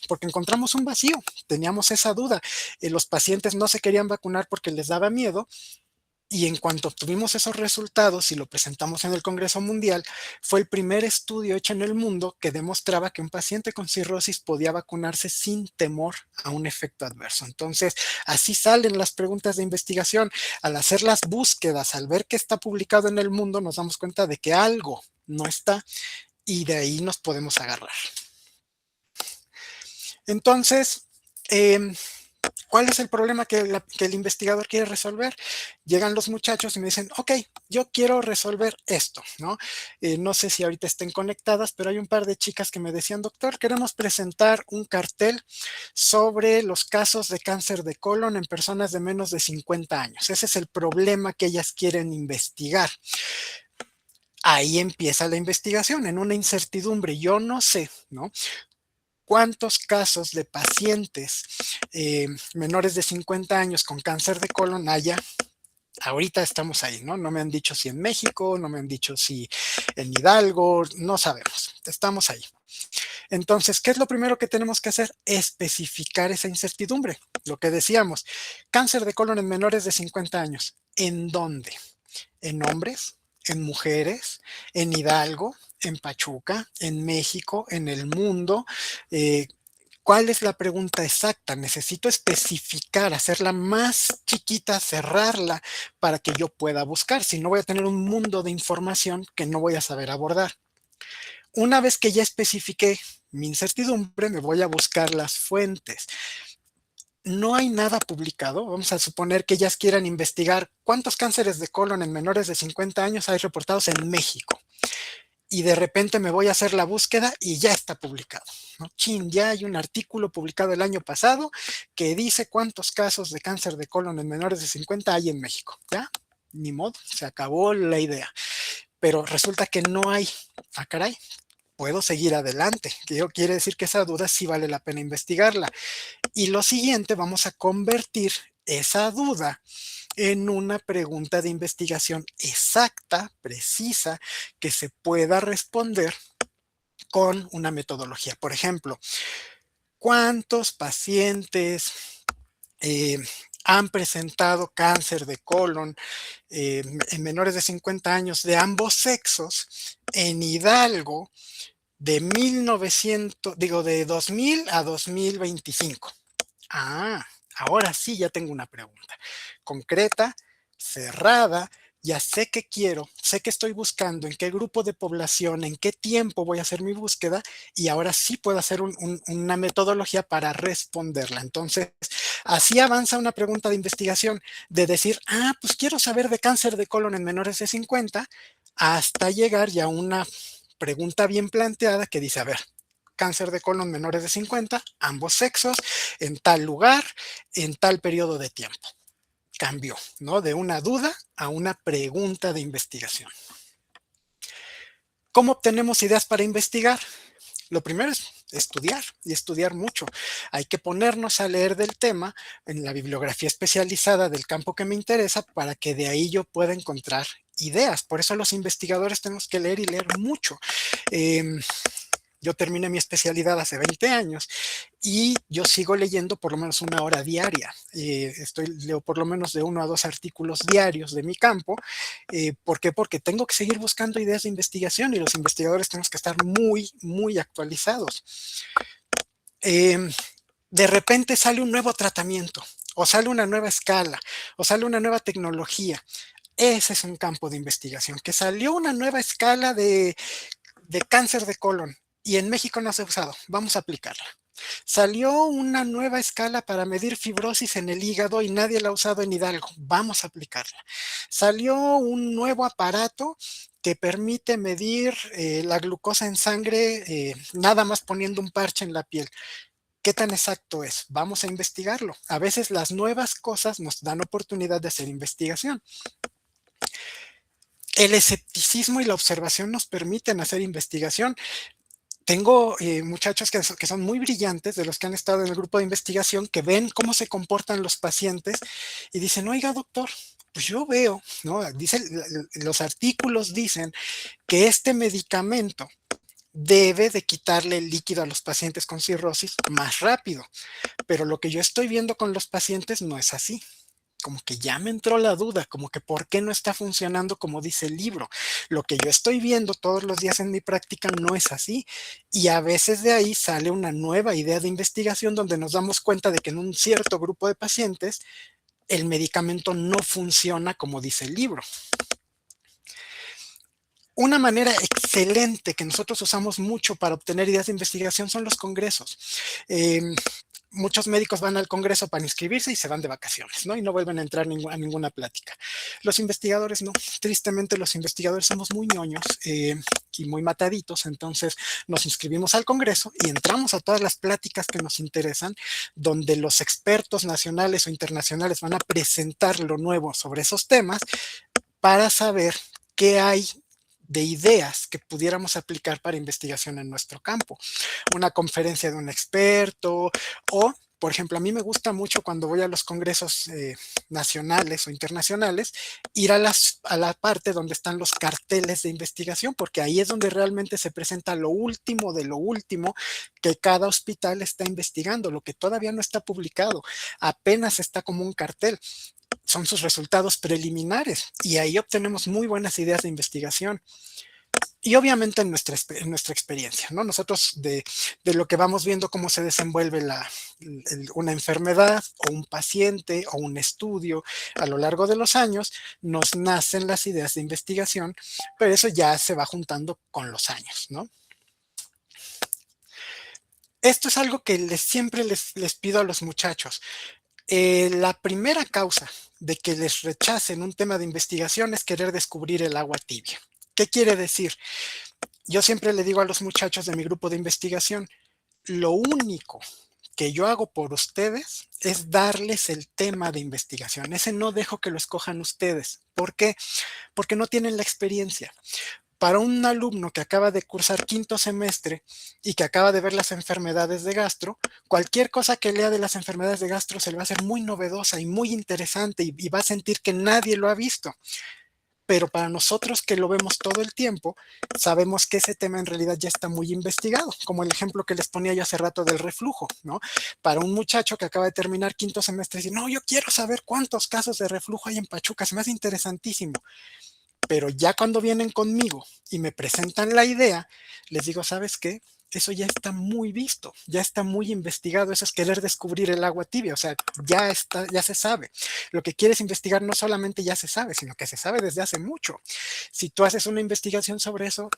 porque encontramos un vacío, teníamos esa duda. Los pacientes no se querían vacunar porque les daba miedo. Y en cuanto obtuvimos esos resultados y lo presentamos en el Congreso Mundial, fue el primer estudio hecho en el mundo que demostraba que un paciente con cirrosis podía vacunarse sin temor a un efecto adverso. Entonces, así salen las preguntas de investigación. Al hacer las búsquedas, al ver que está publicado en el mundo, nos damos cuenta de que algo no está y de ahí nos podemos agarrar. Entonces, ¿cuál es el problema que el investigador quiere resolver? Llegan los muchachos y me dicen, ok, yo quiero resolver esto, ¿no? No sé si ahorita estén conectadas, pero hay un par de chicas que me decían, doctor, queremos presentar un cartel sobre los casos de cáncer de colon en personas de menos de 50 años. Ese es el problema que ellas quieren investigar. Ahí empieza la investigación, en una incertidumbre. Yo no sé, ¿no? ¿Cuántos casos de pacientes menores de 50 años con cáncer de colon haya? Ahorita estamos ahí, ¿no? No me han dicho si en México, no me han dicho si en Hidalgo, no sabemos, estamos ahí. Entonces, ¿qué es lo primero que tenemos que hacer? Especificar esa incertidumbre. Lo que decíamos, cáncer de colon en menores de 50 años. ¿En dónde? ¿En hombres? ¿En mujeres? ¿En Hidalgo? ¿En Pachuca? ¿En México? ¿En el mundo? ¿Cuál es la pregunta exacta? Necesito especificar, hacerla más chiquita, cerrarla para que yo pueda buscar. Si no, voy a tener un mundo de información que no voy a saber abordar. Una vez que ya especifiqué mi incertidumbre, me voy a buscar las fuentes. No hay nada publicado. Vamos a suponer que ellas quieran investigar cuántos cánceres de colon en menores de 50 años hay reportados en México. Y de repente me voy a hacer la búsqueda y ya está publicado, ¿no? Chin, ya hay un artículo publicado el año pasado que dice cuántos casos de cáncer de colon en menores de 50 hay en México. Ya, ni modo, se acabó la idea. Pero resulta que no hay. Ah, caray, puedo seguir adelante. Que quiere decir que esa duda sí vale la pena investigarla. Y lo siguiente, vamos a convertir esa duda en una pregunta de investigación exacta, precisa, que se pueda responder con una metodología. Por ejemplo, ¿cuántos pacientes han presentado cáncer de colon en menores de 50 años de ambos sexos en Hidalgo de 2000 a 2025? Ah, ahora sí ya tengo una pregunta concreta, cerrada, ya sé qué quiero, sé que estoy buscando, en qué grupo de población, en qué tiempo voy a hacer mi búsqueda y ahora sí puedo hacer una metodología para responderla. Entonces, así avanza una pregunta de investigación de decir, pues quiero saber de cáncer de colon en menores de 50, hasta llegar ya a una pregunta bien planteada que dice, a ver, cáncer de colon menores de 50, ambos sexos, en tal lugar, en tal periodo de tiempo. Cambió, ¿no? De una duda a una pregunta de investigación. ¿Cómo obtenemos ideas para investigar? Lo primero es estudiar y estudiar mucho. Hay que ponernos a leer del tema en la bibliografía especializada del campo que me interesa para que de ahí yo pueda encontrar ideas. Por eso los investigadores tenemos que leer y leer mucho. Yo terminé mi especialidad hace 20 años y yo sigo leyendo por lo menos 1 hora diaria. Leo por lo menos de 1 a 2 artículos diarios de mi campo. ¿Por qué? Porque tengo que seguir buscando ideas de investigación y los investigadores tenemos que estar muy, muy actualizados. De repente sale un nuevo tratamiento, o sale una nueva escala, o sale una nueva tecnología. Ese es un campo de investigación, que salió una nueva escala de cáncer de colon y en México no se ha usado, vamos a aplicarla. Salió una nueva escala para medir fibrosis en el hígado y nadie la ha usado en Hidalgo, vamos a aplicarla. Salió un nuevo aparato que permite medir la glucosa en sangre nada más poniendo un parche en la piel. ¿Qué tan exacto es? Vamos a investigarlo. A veces las nuevas cosas nos dan oportunidad de hacer investigación. El escepticismo y la observación nos permiten hacer investigación. Tengo muchachos que son muy brillantes, de los que han estado en el grupo de investigación, que ven cómo se comportan los pacientes y dicen, oiga, doctor, pues yo veo, ¿no? Los artículos dicen que este medicamento debe de quitarle el líquido a los pacientes con cirrosis más rápido, pero lo que yo estoy viendo con los pacientes no es así. Como que ya me entró la duda, como que por qué no está funcionando como dice el libro. Lo que yo estoy viendo todos los días en mi práctica no es así. Y a veces de ahí sale una nueva idea de investigación donde nos damos cuenta de que en un cierto grupo de pacientes el medicamento no funciona como dice el libro. Una manera excelente que nosotros usamos mucho para obtener ideas de investigación son los congresos. Muchos médicos van al congreso para inscribirse y se van de vacaciones, ¿no? Y no vuelven a entrar a ninguna plática. Los investigadores no. Tristemente los investigadores somos muy ñoños y muy mataditos, entonces nos inscribimos al congreso y entramos a todas las pláticas que nos interesan, donde los expertos nacionales o internacionales van a presentar lo nuevo sobre esos temas para saber qué hay de ideas que pudiéramos aplicar para investigación en nuestro campo. Una conferencia de un experto o, por ejemplo, a mí me gusta mucho cuando voy a los congresos nacionales o internacionales, ir a la parte donde están los carteles de investigación, porque ahí es donde realmente se presenta lo último de lo último que cada hospital está investigando, lo que todavía no está publicado, apenas está como un cartel. Son sus resultados preliminares y ahí obtenemos muy buenas ideas de investigación. Y obviamente en nuestra experiencia, ¿no? Nosotros de lo que vamos viendo cómo se desenvuelve una enfermedad o un paciente o un estudio a lo largo de los años, nos nacen las ideas de investigación, pero eso ya se va juntando con los años, ¿no? Esto es algo que siempre les pido a los muchachos. La primera causa de que les rechacen un tema de investigación es querer descubrir el agua tibia. ¿Qué quiere decir? Yo siempre le digo a los muchachos de mi grupo de investigación, lo único que yo hago por ustedes es darles el tema de investigación. Ese no dejo que lo escojan ustedes. ¿Por qué? Porque no tienen la experiencia. Para un alumno que acaba de cursar 5º semestre y que acaba de ver las enfermedades de gastro, cualquier cosa que lea de las enfermedades de gastro se le va a hacer muy novedosa y muy interesante y va a sentir que nadie lo ha visto. Pero para nosotros que lo vemos todo el tiempo, sabemos que ese tema en realidad ya está muy investigado, como el ejemplo que les ponía yo hace rato del reflujo, ¿no? Para un muchacho que acaba de terminar 5º semestre y dice, no, yo quiero saber cuántos casos de reflujo hay en Pachuca, se me hace interesantísimo. Pero ya cuando vienen conmigo y me presentan la idea, les digo, ¿sabes qué? Eso ya está muy visto, ya está muy investigado, eso es querer descubrir el agua tibia, o sea, ya se sabe. Lo que quieres investigar no solamente ya se sabe, sino que se sabe desde hace mucho. Si tú haces una investigación sobre eso,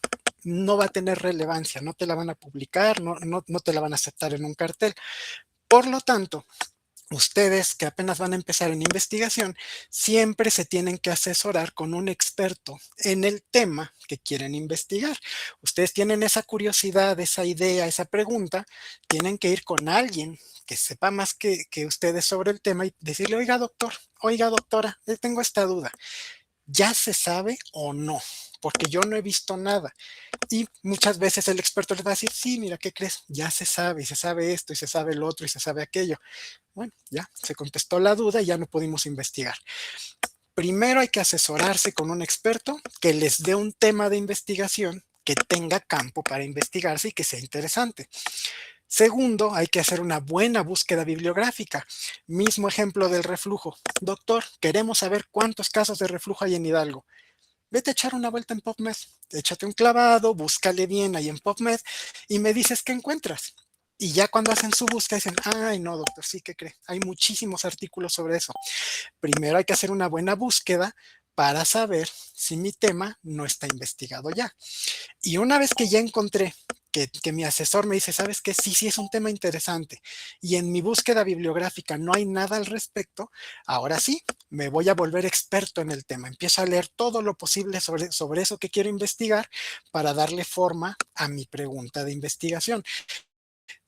no va a tener relevancia, no te la van a publicar, no te la van a aceptar en un cartel. Por lo tanto, ustedes que apenas van a empezar en investigación, siempre se tienen que asesorar con un experto en el tema que quieren investigar. Ustedes tienen esa curiosidad, esa idea, esa pregunta, tienen que ir con alguien que sepa más que ustedes sobre el tema y decirle, oiga doctor, oiga doctora, tengo esta duda, ¿ya se sabe o no? Porque yo no he visto nada. Y muchas veces el experto les va a decir, sí, mira, ¿qué crees? Ya se sabe, y se sabe esto, y se sabe el otro, y se sabe aquello. Bueno, ya se contestó la duda y ya no pudimos investigar. Primero hay que asesorarse con un experto que les dé un tema de investigación que tenga campo para investigarse y que sea interesante. Segundo, hay que hacer una buena búsqueda bibliográfica. Mismo ejemplo del reflujo. Doctor, queremos saber cuántos casos de reflujo hay en Hidalgo. Vete a echar una vuelta en PubMed, échate un clavado, búscale bien ahí en PubMed y me dices qué encuentras. Y ya cuando hacen su búsqueda dicen, ay no doctor, sí, ¿qué cree? Hay muchísimos artículos sobre eso. Primero hay que hacer una buena búsqueda para saber si mi tema no está investigado ya. Y una vez que ya encontré que mi asesor me dice, ¿sabes qué? Sí, sí es un tema interesante. Y en mi búsqueda bibliográfica no hay nada al respecto, ahora sí, me voy a volver experto en el tema. Empiezo a leer todo lo posible sobre eso que quiero investigar para darle forma a mi pregunta de investigación.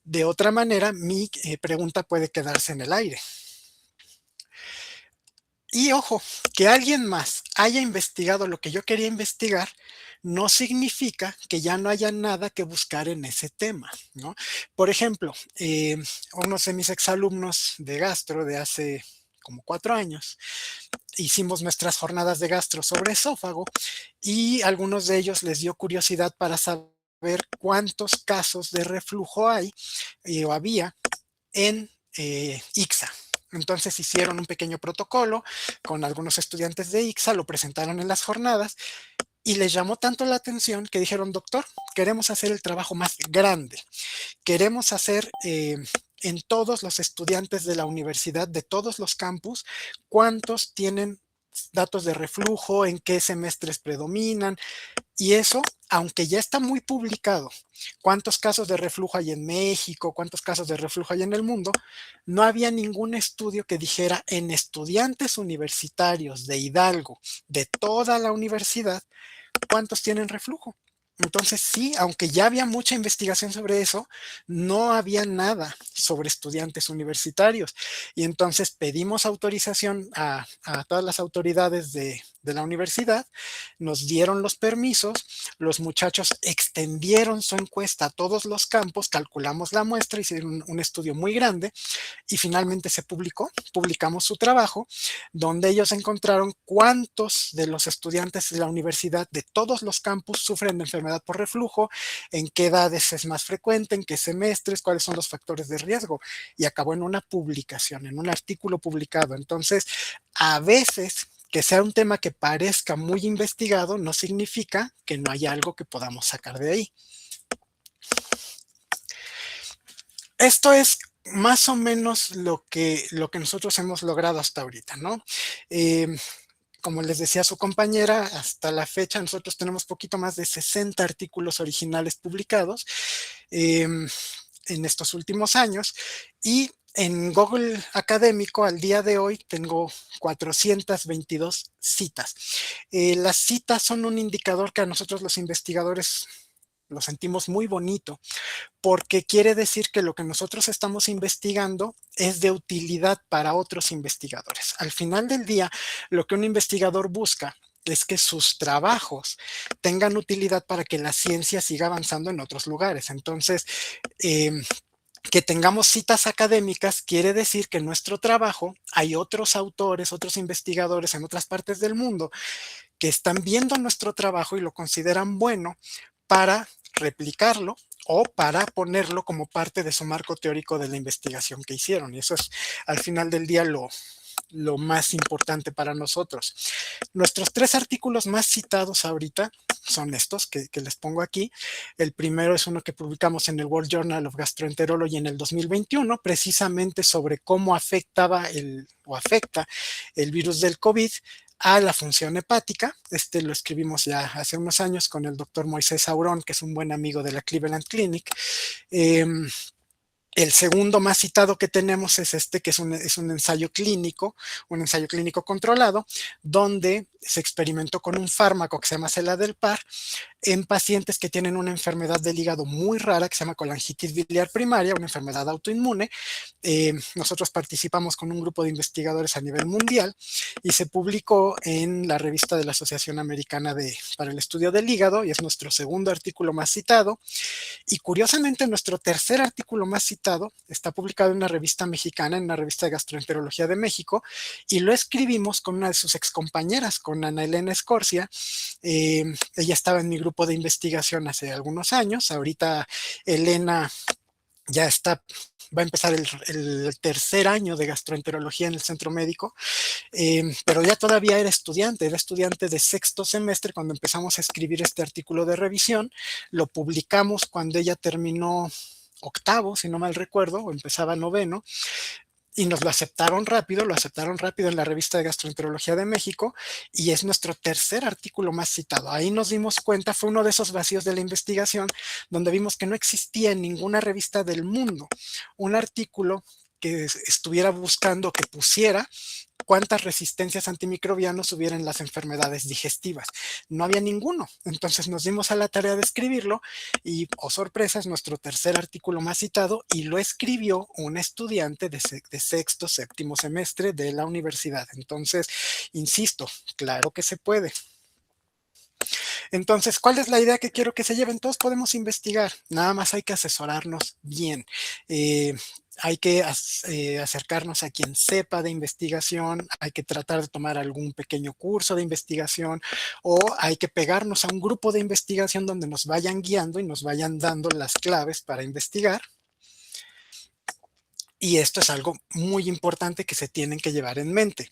De otra manera, mi pregunta puede quedarse en el aire. Y ojo, que alguien más haya investigado lo que yo quería investigar no significa que ya no haya nada que buscar en ese tema, ¿no? Por ejemplo, unos de mis exalumnos de gastro de hace como 4 años, hicimos nuestras jornadas de gastro sobre esófago y a algunos de ellos les dio curiosidad para saber cuántos casos de reflujo hay o había en ICSA. Entonces hicieron un pequeño protocolo con algunos estudiantes de ICSA, lo presentaron en las jornadas y les llamó tanto la atención que dijeron, doctor, queremos hacer el trabajo más grande, queremos hacer en todos los estudiantes de la universidad, de todos los campus, cuántos tienen datos de reflujo, en qué semestres predominan, y eso, aunque ya está muy publicado, cuántos casos de reflujo hay en México, cuántos casos de reflujo hay en el mundo, no había ningún estudio que dijera en estudiantes universitarios de Hidalgo, de toda la universidad, cuántos tienen reflujo. Entonces sí, aunque ya había mucha investigación sobre eso, no había nada sobre estudiantes universitarios. Y entonces pedimos autorización a todas las autoridades de la universidad, nos dieron los permisos, los muchachos extendieron su encuesta a todos los campos, calculamos la muestra, hicieron un estudio muy grande y finalmente se publicó, publicamos su trabajo, donde ellos encontraron cuántos de los estudiantes de la universidad de todos los campus sufren de enfermedad por reflujo, en qué edades es más frecuente, en qué semestres, cuáles son los factores de riesgo, y acabó en una publicación, en un artículo publicado. Entonces, a veces que sea un tema que parezca muy investigado no significa que no haya algo que podamos sacar de ahí. Esto es más o menos lo que nosotros hemos logrado hasta ahorita, ¿no? Como les decía su compañera, hasta la fecha nosotros tenemos poquito más de 60 artículos originales publicados en estos últimos años y en Google Académico al día de hoy tengo 422 citas. Las citas son un indicador que a nosotros los investigadores lo sentimos muy bonito, porque quiere decir que lo que nosotros estamos investigando es de utilidad para otros investigadores. Al final del día, lo que un investigador busca es que sus trabajos tengan utilidad para que la ciencia siga avanzando en otros lugares. Entonces, que tengamos citas académicas quiere decir que en nuestro trabajo hay otros autores, otros investigadores en otras partes del mundo que están viendo nuestro trabajo y lo consideran bueno para replicarlo o para ponerlo como parte de su marco teórico de la investigación que hicieron. Y eso es al final del día lo más importante para nosotros. Nuestros 3 artículos más citados ahorita son estos que les pongo aquí. El primero es uno que publicamos en el World Journal of Gastroenterology en el 2021, precisamente sobre cómo afecta el virus del COVID a la función hepática. Este lo escribimos ya hace unos años con el doctor Moisés Aurón, que es un buen amigo de la Cleveland Clinic. El segundo más citado que tenemos es este, que es un ensayo clínico controlado, donde se experimentó con un fármaco que se llama Seladelpar en pacientes que tienen una enfermedad del hígado muy rara que se llama colangitis biliar primaria, una enfermedad autoinmune. Nosotros participamos con un grupo de investigadores a nivel mundial y se publicó en la revista de la Asociación Americana para el Estudio del Hígado, y es nuestro segundo artículo más citado. Y curiosamente, nuestro tercer artículo más citado está publicado en una revista mexicana, en una revista de gastroenterología de México, y lo escribimos con una de sus excompañeras, con Ana Elena Escorcia. Ella estaba en mi grupo de investigación hace algunos años. Ahorita Elena ya va a empezar el tercer año de gastroenterología en el centro médico, pero ya todavía era estudiante de sexto semestre cuando empezamos a escribir este artículo de revisión. Lo publicamos cuando ella terminó octavo, si no mal recuerdo, o empezaba noveno, y nos lo aceptaron rápido en la revista de gastroenterología de México, y es nuestro tercer artículo más citado. Ahí nos dimos cuenta, fue uno de esos vacíos de la investigación, donde vimos que no existía en ninguna revista del mundo un artículo que estuviera buscando que pusiera cuántas resistencias antimicrobianos hubiera en las enfermedades digestivas. No había ninguno. Entonces nos dimos a la tarea de escribirlo y, oh sorpresa, es nuestro tercer artículo más citado, y lo escribió un estudiante de sexto, séptimo semestre de la universidad. Entonces, insisto, claro que se puede. Entonces, ¿cuál es la idea que quiero que se lleven? Todos podemos investigar, nada más hay que asesorarnos bien. Hay que acercarnos a quien sepa de investigación, hay que tratar de tomar algún pequeño curso de investigación, o hay que pegarnos a un grupo de investigación donde nos vayan guiando y nos vayan dando las claves para investigar. Y esto es algo muy importante que se tienen que llevar en mente.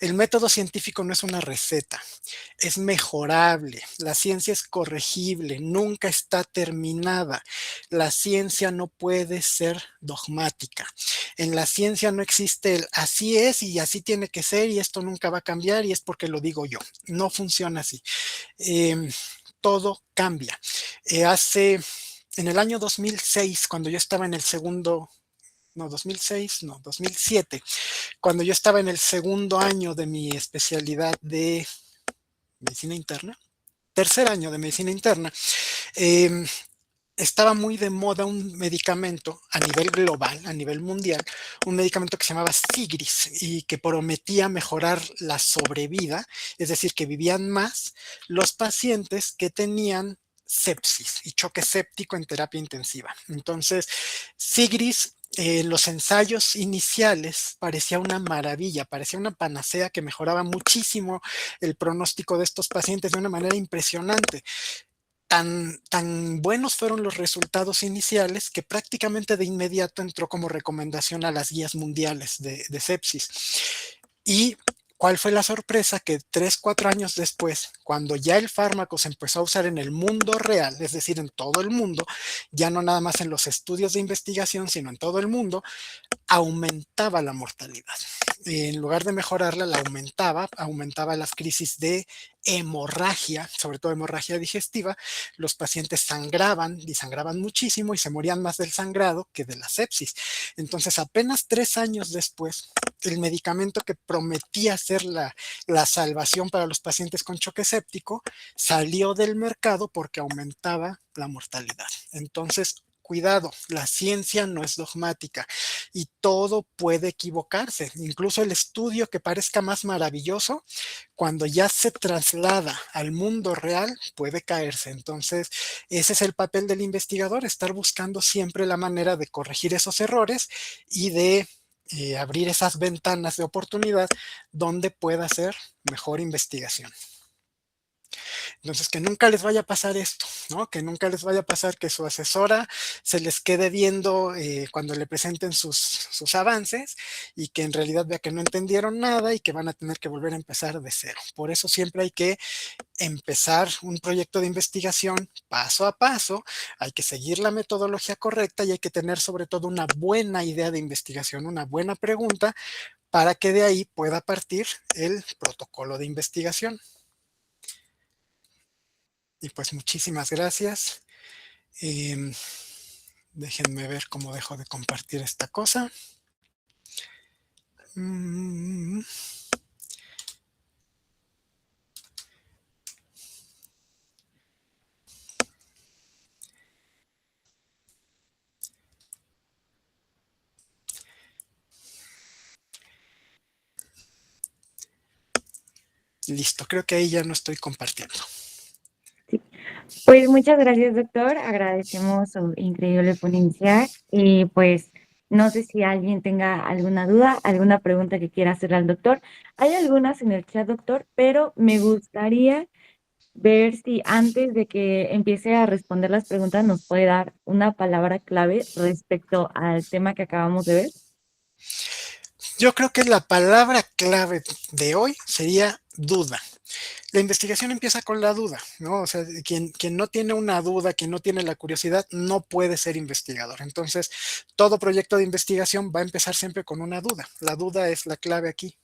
El método científico no es una receta, es mejorable, la ciencia es corregible, nunca está terminada. La ciencia no puede ser dogmática. En la ciencia no existe el así es y así tiene que ser y esto nunca va a cambiar y es porque lo digo yo. No funciona así. Todo cambia. En el año 2006, cuando yo estaba en el segundo... No, 2006, no, 2007, cuando yo estaba en el segundo año de mi especialidad de medicina interna, tercer año de medicina interna, eh, estaba muy de moda un medicamento a nivel global, a nivel mundial, un medicamento que se llamaba Sigris y que prometía mejorar la sobrevida, es decir, que vivían más los pacientes que tenían sepsis y choque séptico en terapia intensiva. Entonces, Sigris, los ensayos iniciales parecía una maravilla, parecía una panacea que mejoraba muchísimo el pronóstico de estos pacientes de una manera impresionante. Tan buenos fueron los resultados iniciales que prácticamente de inmediato entró como recomendación a las guías mundiales de sepsis. Y ¿cuál fue la sorpresa? Que 3, 4 años después, cuando ya el fármaco se empezó a usar en el mundo real, es decir, en todo el mundo, ya no nada más en los estudios de investigación, sino en todo el mundo, aumentaba la mortalidad. En lugar de mejorarla, la aumentaba las crisis de hemorragia, sobre todo hemorragia digestiva. Los pacientes sangraban y sangraban muchísimo y se morían más del sangrado que de la sepsis. Entonces, apenas 3 años después, el medicamento que prometía ser la salvación para los pacientes con choque séptico salió del mercado porque aumentaba la mortalidad. Entonces, cuidado, la ciencia no es dogmática y todo puede equivocarse. Incluso el estudio que parezca más maravilloso, cuando ya se traslada al mundo real, puede caerse. Entonces, ese es el papel del investigador, estar buscando siempre la manera de corregir esos errores y de abrir esas ventanas de oportunidad donde pueda hacer mejor investigación. Entonces, que nunca les vaya a pasar esto, ¿no? Que nunca les vaya a pasar que su asesora se les quede viendo cuando le presenten sus avances y que en realidad vea que no entendieron nada y que van a tener que volver a empezar de cero. Por eso siempre hay que empezar un proyecto de investigación paso a paso, hay que seguir la metodología correcta y hay que tener sobre todo una buena idea de investigación, una buena pregunta para que de ahí pueda partir el protocolo de investigación. Y pues muchísimas gracias. Déjenme ver cómo dejo de compartir esta cosa. Listo, creo que ahí ya no estoy compartiendo. Sí. Pues muchas gracias, doctor. Agradecemos su increíble ponencia y pues no sé si alguien tenga alguna duda, alguna pregunta que quiera hacer al doctor. Hay algunas en el chat, doctor, pero me gustaría ver si antes de que empiece a responder las preguntas nos puede dar una palabra clave respecto al tema que acabamos de ver. Yo creo que la palabra clave de hoy sería duda. La investigación empieza con la duda, ¿no? O sea, quien no tiene una duda, quien no tiene la curiosidad, no puede ser investigador. Entonces, todo proyecto de investigación va a empezar siempre con una duda. La duda es la clave aquí.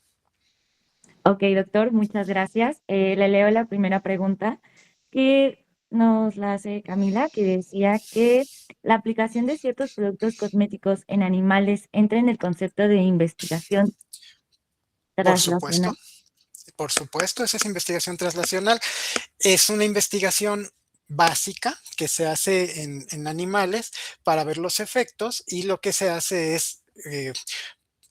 Ok, doctor, muchas gracias. Le leo la primera pregunta que nos la hace Camila, que decía que la aplicación de ciertos productos cosméticos en animales entra en el concepto de investigación Por supuesto, translacional. por supuesto, esa es investigación translacional. Es una investigación básica que se hace en animales para ver los efectos y lo que se hace es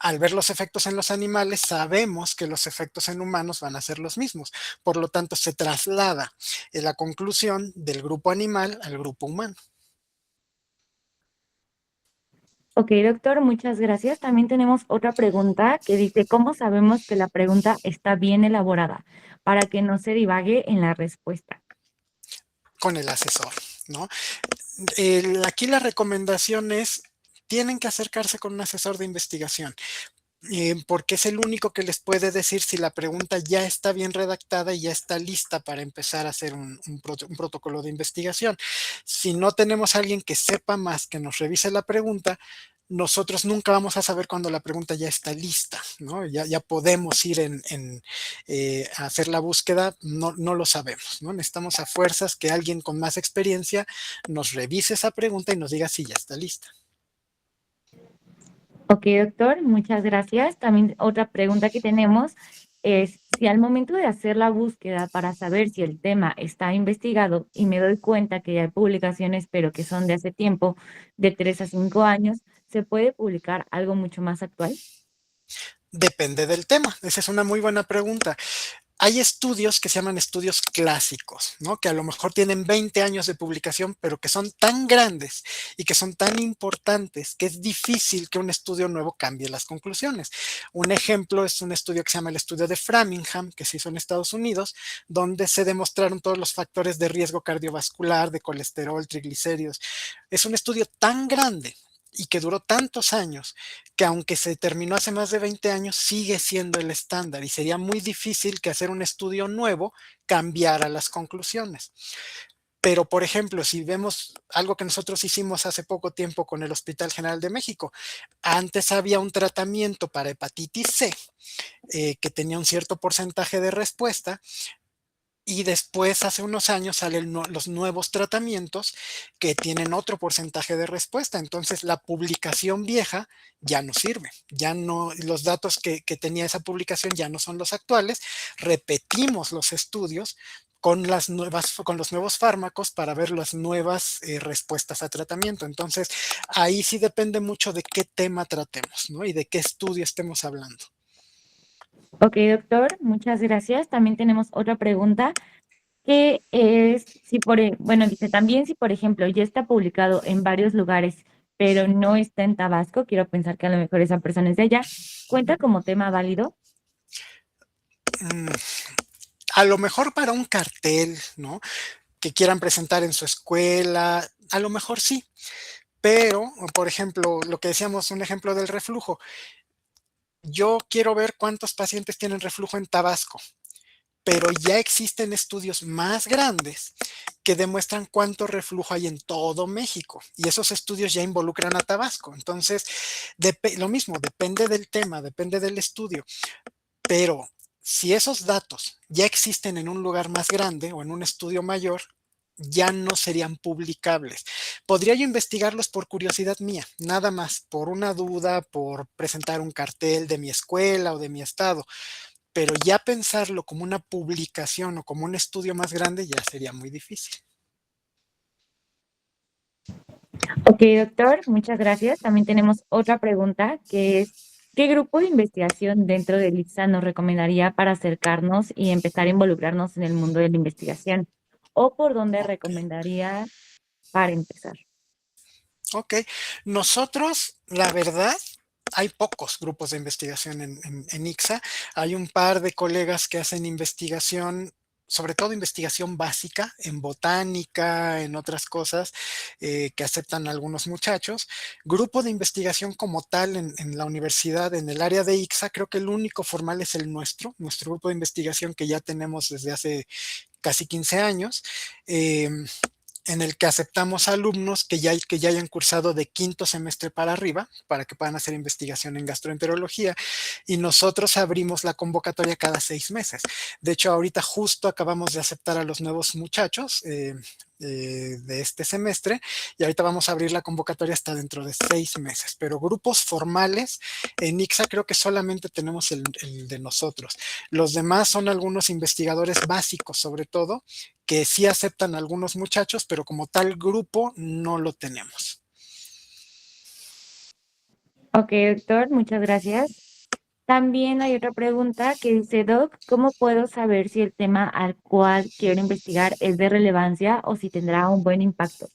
al ver los efectos en los animales, sabemos que los efectos en humanos van a ser los mismos. Por lo tanto, se traslada la conclusión del grupo animal al grupo humano. Ok, doctor, muchas gracias. También tenemos otra pregunta que dice, ¿cómo sabemos que la pregunta está bien elaborada para que no se divague en la respuesta? Con el asesor, ¿no? Aquí la recomendación es, tienen que acercarse con un asesor de investigación. Porque es el único que les puede decir si la pregunta ya está bien redactada y ya está lista para empezar a hacer un protocolo de investigación. Si no tenemos a alguien que sepa más, que nos revise la pregunta, nosotros nunca vamos a saber cuando la pregunta ya está lista, ¿no? Ya podemos ir a hacer la búsqueda, no lo sabemos, ¿no? Necesitamos a fuerzas que alguien con más experiencia nos revise esa pregunta y nos diga si ya está lista. Ok, doctor, muchas gracias. También otra pregunta que tenemos es si al momento de hacer la búsqueda para saber si el tema está investigado y me doy cuenta que ya hay publicaciones, pero que son de hace tiempo, de 3 a 5 años, ¿se puede publicar algo mucho más actual? Depende del tema. Esa es una muy buena pregunta. Hay estudios que se llaman estudios clásicos, ¿no? Que a lo mejor tienen 20 años de publicación, pero que son tan grandes y que son tan importantes que es difícil que un estudio nuevo cambie las conclusiones. Un ejemplo es un estudio que se llama el estudio de Framingham, que se hizo en Estados Unidos, donde se demostraron todos los factores de riesgo cardiovascular, de colesterol, triglicéridos. Es un estudio tan grande y que duró tantos años, que aunque se terminó hace más de 20 años, sigue siendo el estándar y sería muy difícil que hacer un estudio nuevo cambiara las conclusiones. Pero, por ejemplo, si vemos algo que nosotros hicimos hace poco tiempo con el Hospital General de México, antes había un tratamiento para hepatitis C que tenía un cierto porcentaje de respuesta y después, hace unos años, salen los nuevos tratamientos que tienen otro porcentaje de respuesta. Entonces, la publicación vieja ya no sirve. Ya no, los datos que tenía esa publicación ya no son los actuales. Repetimos los estudios con con los nuevos fármacos para ver las nuevas respuestas a tratamiento. Entonces, ahí sí depende mucho de qué tema tratemos, ¿no? Y de qué estudio estemos hablando. Ok, doctor, muchas gracias. También tenemos otra pregunta que es si bueno, dice también si por ejemplo ya está publicado en varios lugares, pero no está en Tabasco, quiero pensar que a lo mejor esa persona es de allá, ¿cuenta como tema válido? Mm, a lo mejor para un cartel, ¿no? Que quieran presentar en su escuela, a lo mejor sí, pero, por ejemplo, lo que decíamos, un ejemplo del reflujo, yo quiero ver cuántos pacientes tienen reflujo en Tabasco, pero ya existen estudios más grandes que demuestran cuánto reflujo hay en todo México y esos estudios ya involucran a Tabasco. Entonces, lo mismo, depende del tema, depende del estudio, pero si esos datos ya existen en un lugar más grande o en un estudio mayor, ya no serían publicables. Podría yo investigarlos por curiosidad mía, nada más, por una duda, por presentar un cartel de mi escuela o de mi estado, pero ya pensarlo como una publicación o como un estudio más grande ya sería muy difícil. Ok, doctor, muchas gracias. También tenemos otra pregunta que es, ¿qué grupo de investigación dentro del ITSA nos recomendaría para acercarnos y empezar a involucrarnos en el mundo de la investigación? ¿O por dónde Ok. recomendaría para empezar? Ok, nosotros, la verdad, hay pocos grupos de investigación en ICSA. Hay un par de colegas que hacen investigación, sobre todo investigación básica, en botánica, en otras cosas, que aceptan algunos muchachos. Grupo de investigación como tal en la universidad, en el área de ICSA, creo que el único formal es el nuestro grupo de investigación que ya tenemos desde hace casi 15 años. En el que aceptamos alumnos que ya hayan cursado de quinto semestre para arriba, para que puedan hacer investigación en gastroenterología, y nosotros abrimos la convocatoria cada 6 meses. De hecho, ahorita justo acabamos de aceptar a los nuevos muchachos de este semestre, y ahorita vamos a abrir la convocatoria hasta dentro de 6 meses, pero grupos formales en ICSA creo que solamente tenemos el de nosotros. Los demás son algunos investigadores básicos, sobre todo, que sí aceptan algunos muchachos, pero como tal grupo no lo tenemos. Ok, doctor, muchas gracias. También hay otra pregunta que dice, Doc, ¿cómo puedo saber si el tema al cual quiero investigar es de relevancia o si tendrá un buen impacto?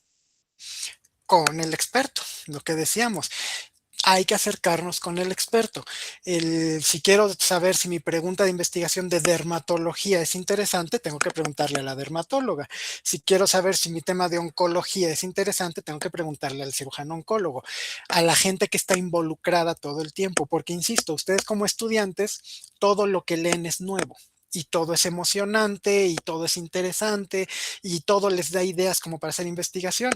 Con el experto, lo que decíamos. Hay que acercarnos con el experto. Si quiero saber si mi pregunta de investigación de dermatología es interesante, tengo que preguntarle a la dermatóloga. Si quiero saber si mi tema de oncología es interesante, tengo que preguntarle al cirujano oncólogo, a la gente que está involucrada todo el tiempo, porque insisto, ustedes como estudiantes, todo lo que leen es nuevo. Y todo es emocionante y todo es interesante y todo les da ideas como para hacer investigación,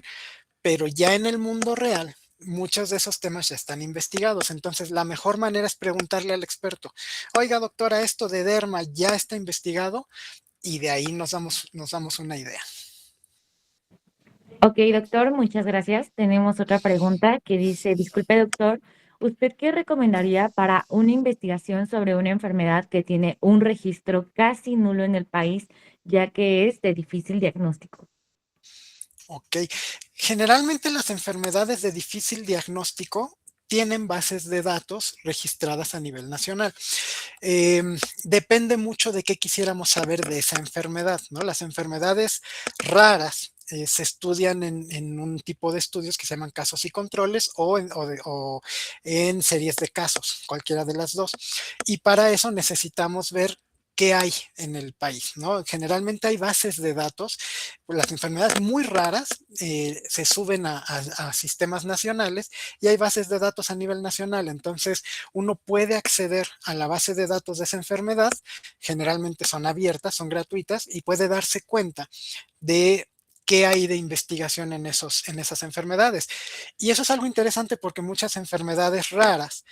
pero ya en el mundo real, muchos de esos temas ya están investigados. Entonces, la mejor manera es preguntarle al experto, oiga, doctora, esto de derma ya está investigado, y de ahí nos damos una idea. Ok, doctor, muchas gracias. Tenemos otra pregunta que dice, disculpe, doctor, ¿usted qué recomendaría para una investigación sobre una enfermedad que tiene un registro casi nulo en el país, ya que es de difícil diagnóstico? Ok. Generalmente las enfermedades de difícil diagnóstico tienen bases de datos registradas a nivel nacional. Depende mucho de qué quisiéramos saber de esa enfermedad, ¿no? Las enfermedades raras se estudian en un tipo de estudios que se llaman casos y controles o en series de casos, cualquiera de las dos. Y para eso necesitamos ver qué hay en el país, ¿no? Generalmente hay bases de datos. Las enfermedades muy raras se suben a sistemas nacionales y hay bases de datos a nivel nacional. Entonces, uno puede acceder a la base de datos de esa enfermedad, generalmente son abiertas, son gratuitas, y puede darse cuenta de qué hay de investigación en esas enfermedades. Y eso es algo interesante porque muchas enfermedades raras,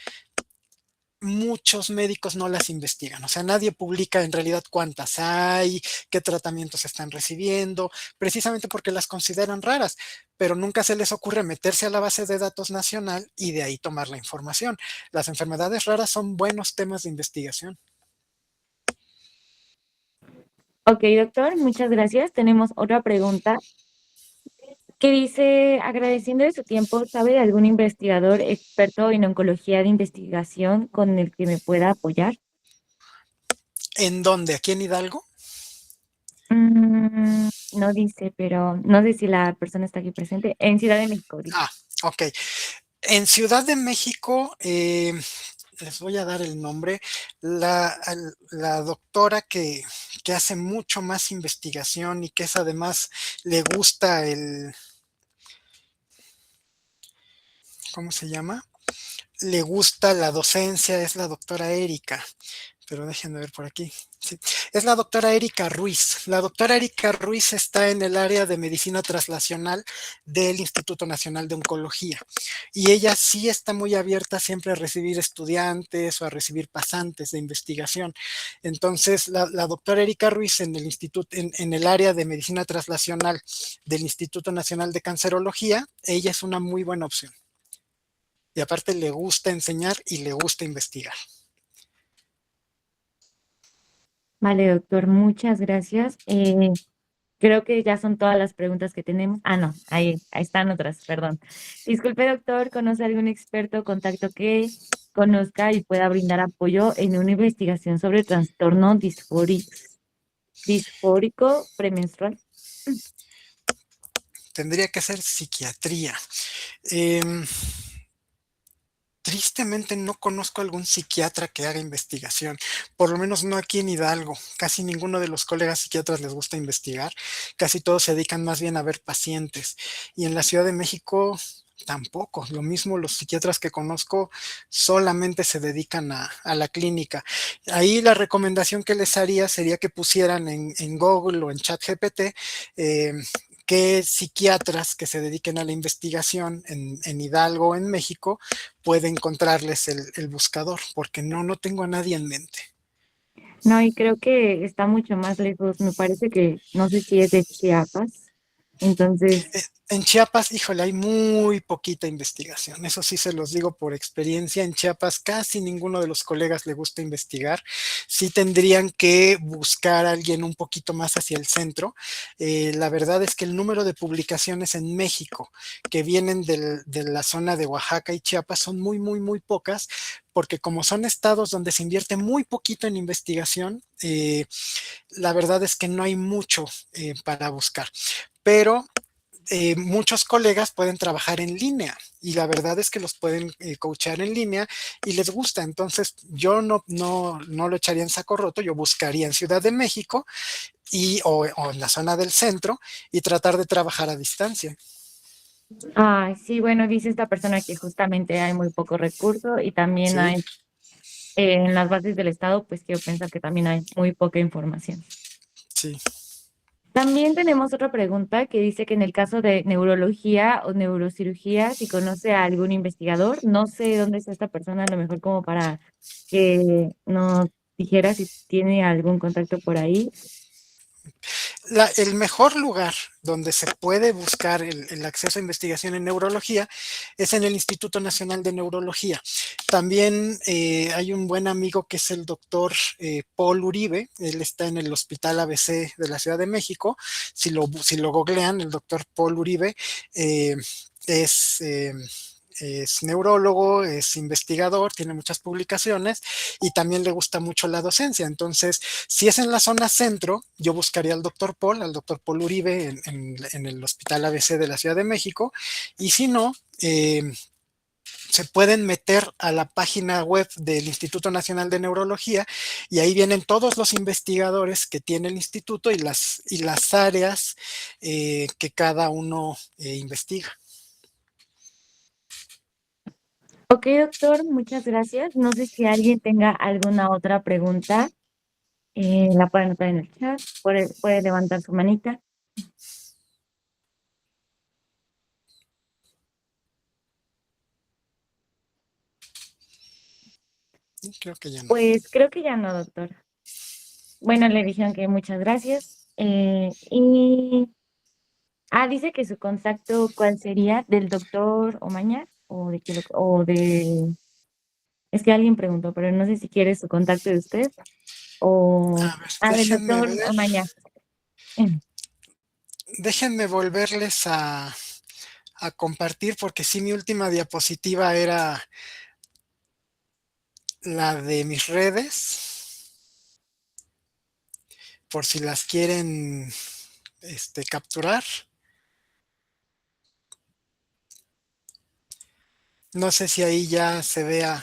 muchos médicos no las investigan, o sea, nadie publica en realidad cuántas hay, qué tratamientos están recibiendo, precisamente porque las consideran raras, pero nunca se les ocurre meterse a la base de datos nacional y de ahí tomar la información. Las enfermedades raras son buenos temas de investigación. Ok, doctor, muchas gracias. Tenemos otra pregunta que dice, agradeciendo de su tiempo, ¿sabe de algún investigador experto en oncología de investigación con el que me pueda apoyar? ¿En dónde? ¿Aquí en Hidalgo? No dice, pero no sé si la persona está aquí presente. En Ciudad de México, dice. Ah, ok. En Ciudad de México, les voy a dar el nombre, la doctora que hace mucho más investigación y que es además, le gusta ¿cómo se llama? Le gusta la docencia, es la doctora Erika. pero déjenme ver por aquí. Sí. Es la doctora Erika Ruiz. La doctora Erika Ruiz está en el área de medicina translacional del Instituto Nacional de Oncología. Y ella sí está muy abierta siempre a recibir estudiantes o a recibir pasantes de investigación. Entonces, la doctora Erika Ruiz en el instituto, en el área de medicina translacional del Instituto Nacional de Cancerología, ella es una muy buena opción. Y aparte le gusta enseñar y le gusta investigar. Vale, doctor, muchas gracias. Creo que ya son todas las preguntas que tenemos. Ah, no, ahí están otras, perdón. Disculpe, doctor, ¿conoce algún experto o contacto que conozca y pueda brindar apoyo en una investigación sobre trastorno disfórico premenstrual? Tendría que ser psiquiatría. Tristemente no conozco algún psiquiatra que haga investigación, por lo menos no aquí en Hidalgo. Casi ninguno de los colegas psiquiatras les gusta investigar, casi todos se dedican más bien a ver pacientes. Y en la Ciudad de México tampoco, lo mismo los psiquiatras que conozco solamente se dedican a la clínica. Ahí la recomendación que les haría sería que pusieran en Google o en ChatGPT qué psiquiatras que se dediquen a la investigación en Hidalgo o en México puede encontrarles el buscador, porque no tengo a nadie en mente. No, y creo que está mucho más lejos. Me parece que, no sé si es de Chiapas. Entonces, En Chiapas, híjole, hay muy poquita investigación. Eso sí se los digo por experiencia. En Chiapas casi ninguno de los colegas le gusta investigar. Sí tendrían que buscar a alguien un poquito más hacia el centro. La verdad es que el número de publicaciones en México que vienen de la zona de Oaxaca y Chiapas son muy pocas, porque como son estados donde se invierte muy poquito en investigación, la verdad es que no hay mucho para buscar. Pero muchos colegas pueden trabajar en línea y la verdad es que los pueden coachar en línea y les gusta. Entonces yo no lo echaría en saco roto, yo buscaría en Ciudad de México o en la zona del centro y tratar de trabajar a distancia. ay, sí, bueno, dice esta persona que justamente hay muy poco recurso y también Sí, hay en las bases del Estado, pues quiero pensar que también hay muy poca información. sí. También tenemos otra pregunta que dice que en el caso de neurología o neurocirugía, si conoce a algún investigador, no sé dónde está esta persona, a lo mejor como para que nos dijera si tiene algún contacto por ahí. El mejor lugar donde se puede buscar el acceso a investigación en neurología es en el Instituto Nacional de Neurología. También hay un buen amigo que es el doctor Paul Uribe. Él está en el Hospital ABC de la Ciudad de México. Si lo googlean, el doctor Paul Uribe es... es neurólogo, es investigador, tiene muchas publicaciones y también le gusta mucho la docencia. Entonces, si es en la zona centro, yo buscaría al doctor Paul Uribe en el Hospital ABC de la Ciudad de México. Y si no, se pueden meter a la página web del Instituto Nacional de Neurología y ahí vienen todos los investigadores que tiene el instituto y las áreas que cada uno investiga. Ok, doctor, muchas gracias. No sé si alguien tenga alguna otra pregunta. La puede anotar en el chat, puede levantar su manita. Creo que ya no. Pues creo que ya no, doctor. Bueno, le dijeron que muchas gracias. Dice que su contacto, ¿cuál sería? ¿Del doctor Omaña? Es que alguien preguntó, pero no sé si quiere su contacto de usted o... A ver, Del doctor Omaña. déjenme volverles a compartir porque sí, mi última diapositiva era la de mis redes, por si las quieren capturar. No sé si ahí ya se vea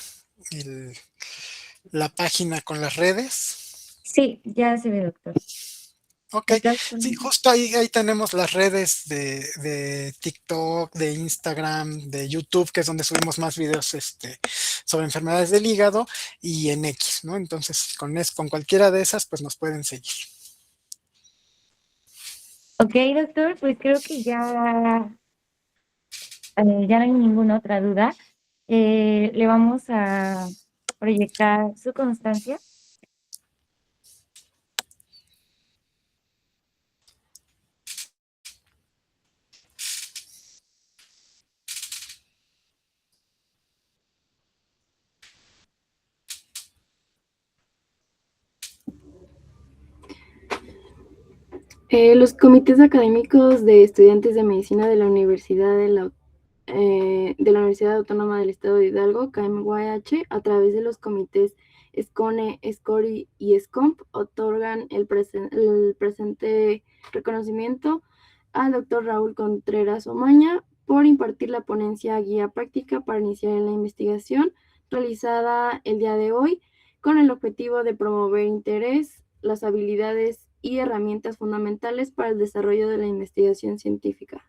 la página con las redes. Sí, ya se ve, doctor. Ok, sí, justo ahí tenemos las redes de TikTok, de Instagram, de YouTube, que es donde subimos más videos sobre enfermedades del hígado y en X, ¿no? Entonces, con cualquiera de esas, pues nos pueden seguir. Ok, doctor, pues creo que ya no hay ninguna otra duda. Le vamos a proyectar su constancia. Los comités académicos de estudiantes de medicina de la Universidad Autónoma del Estado de Hidalgo, KMYH, a través de los comités SCONE, SCORI y SCOMP, otorgan el presente reconocimiento al doctor Raúl Contreras Omaña por impartir la ponencia guía práctica para iniciar en la investigación realizada el día de hoy con el objetivo de promover interés, las habilidades y herramientas fundamentales para el desarrollo de la investigación científica.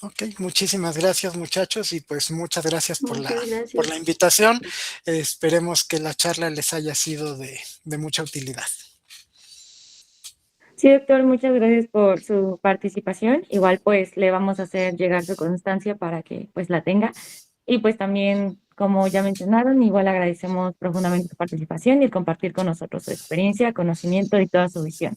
Ok, muchísimas gracias, muchachos, y pues muchas gracias por Muchas la gracias. invitación. Esperemos que la charla les haya sido de mucha utilidad. Sí, doctor, muchas gracias por su participación. Igual pues le vamos a hacer llegar su constancia para que pues la tenga. Y pues también, como ya mencionaron, igual agradecemos profundamente su participación y el compartir con nosotros su experiencia, conocimiento y toda su visión.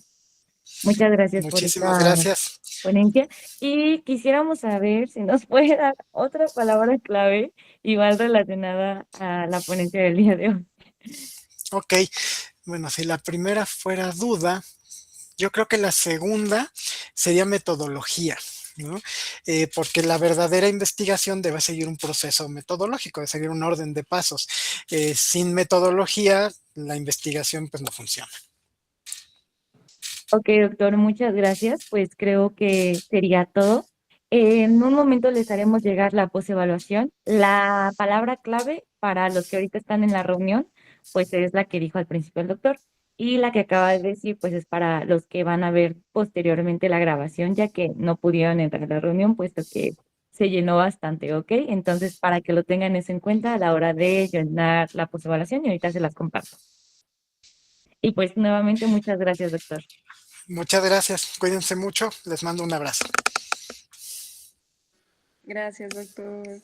Muchas gracias por Muchísimas esta gracias. ponencia. Y quisiéramos saber si nos puede dar otra palabra clave igual relacionada a la ponencia del día de hoy. Ok, bueno, si la primera fuera duda, yo creo que la segunda sería metodología, ¿no? Porque la verdadera investigación debe seguir un proceso metodológico, debe seguir un orden de pasos. Sin metodología, la investigación pues no funciona. Ok, doctor, muchas gracias. Pues creo que sería todo. En un momento les haremos llegar la postevaluación. La palabra clave para los que ahorita están en la reunión, pues es la que dijo al principio el doctor. Y la que acaba de decir, pues es para los que van a ver posteriormente la grabación, ya que no pudieron entrar a la reunión, puesto que se llenó bastante, ¿ok? Entonces, para que lo tengan eso en cuenta a la hora de llenar la postevaluación y ahorita se las comparto. Y pues nuevamente, muchas gracias, doctor. Muchas gracias, cuídense mucho, les mando un abrazo. Gracias, doctor.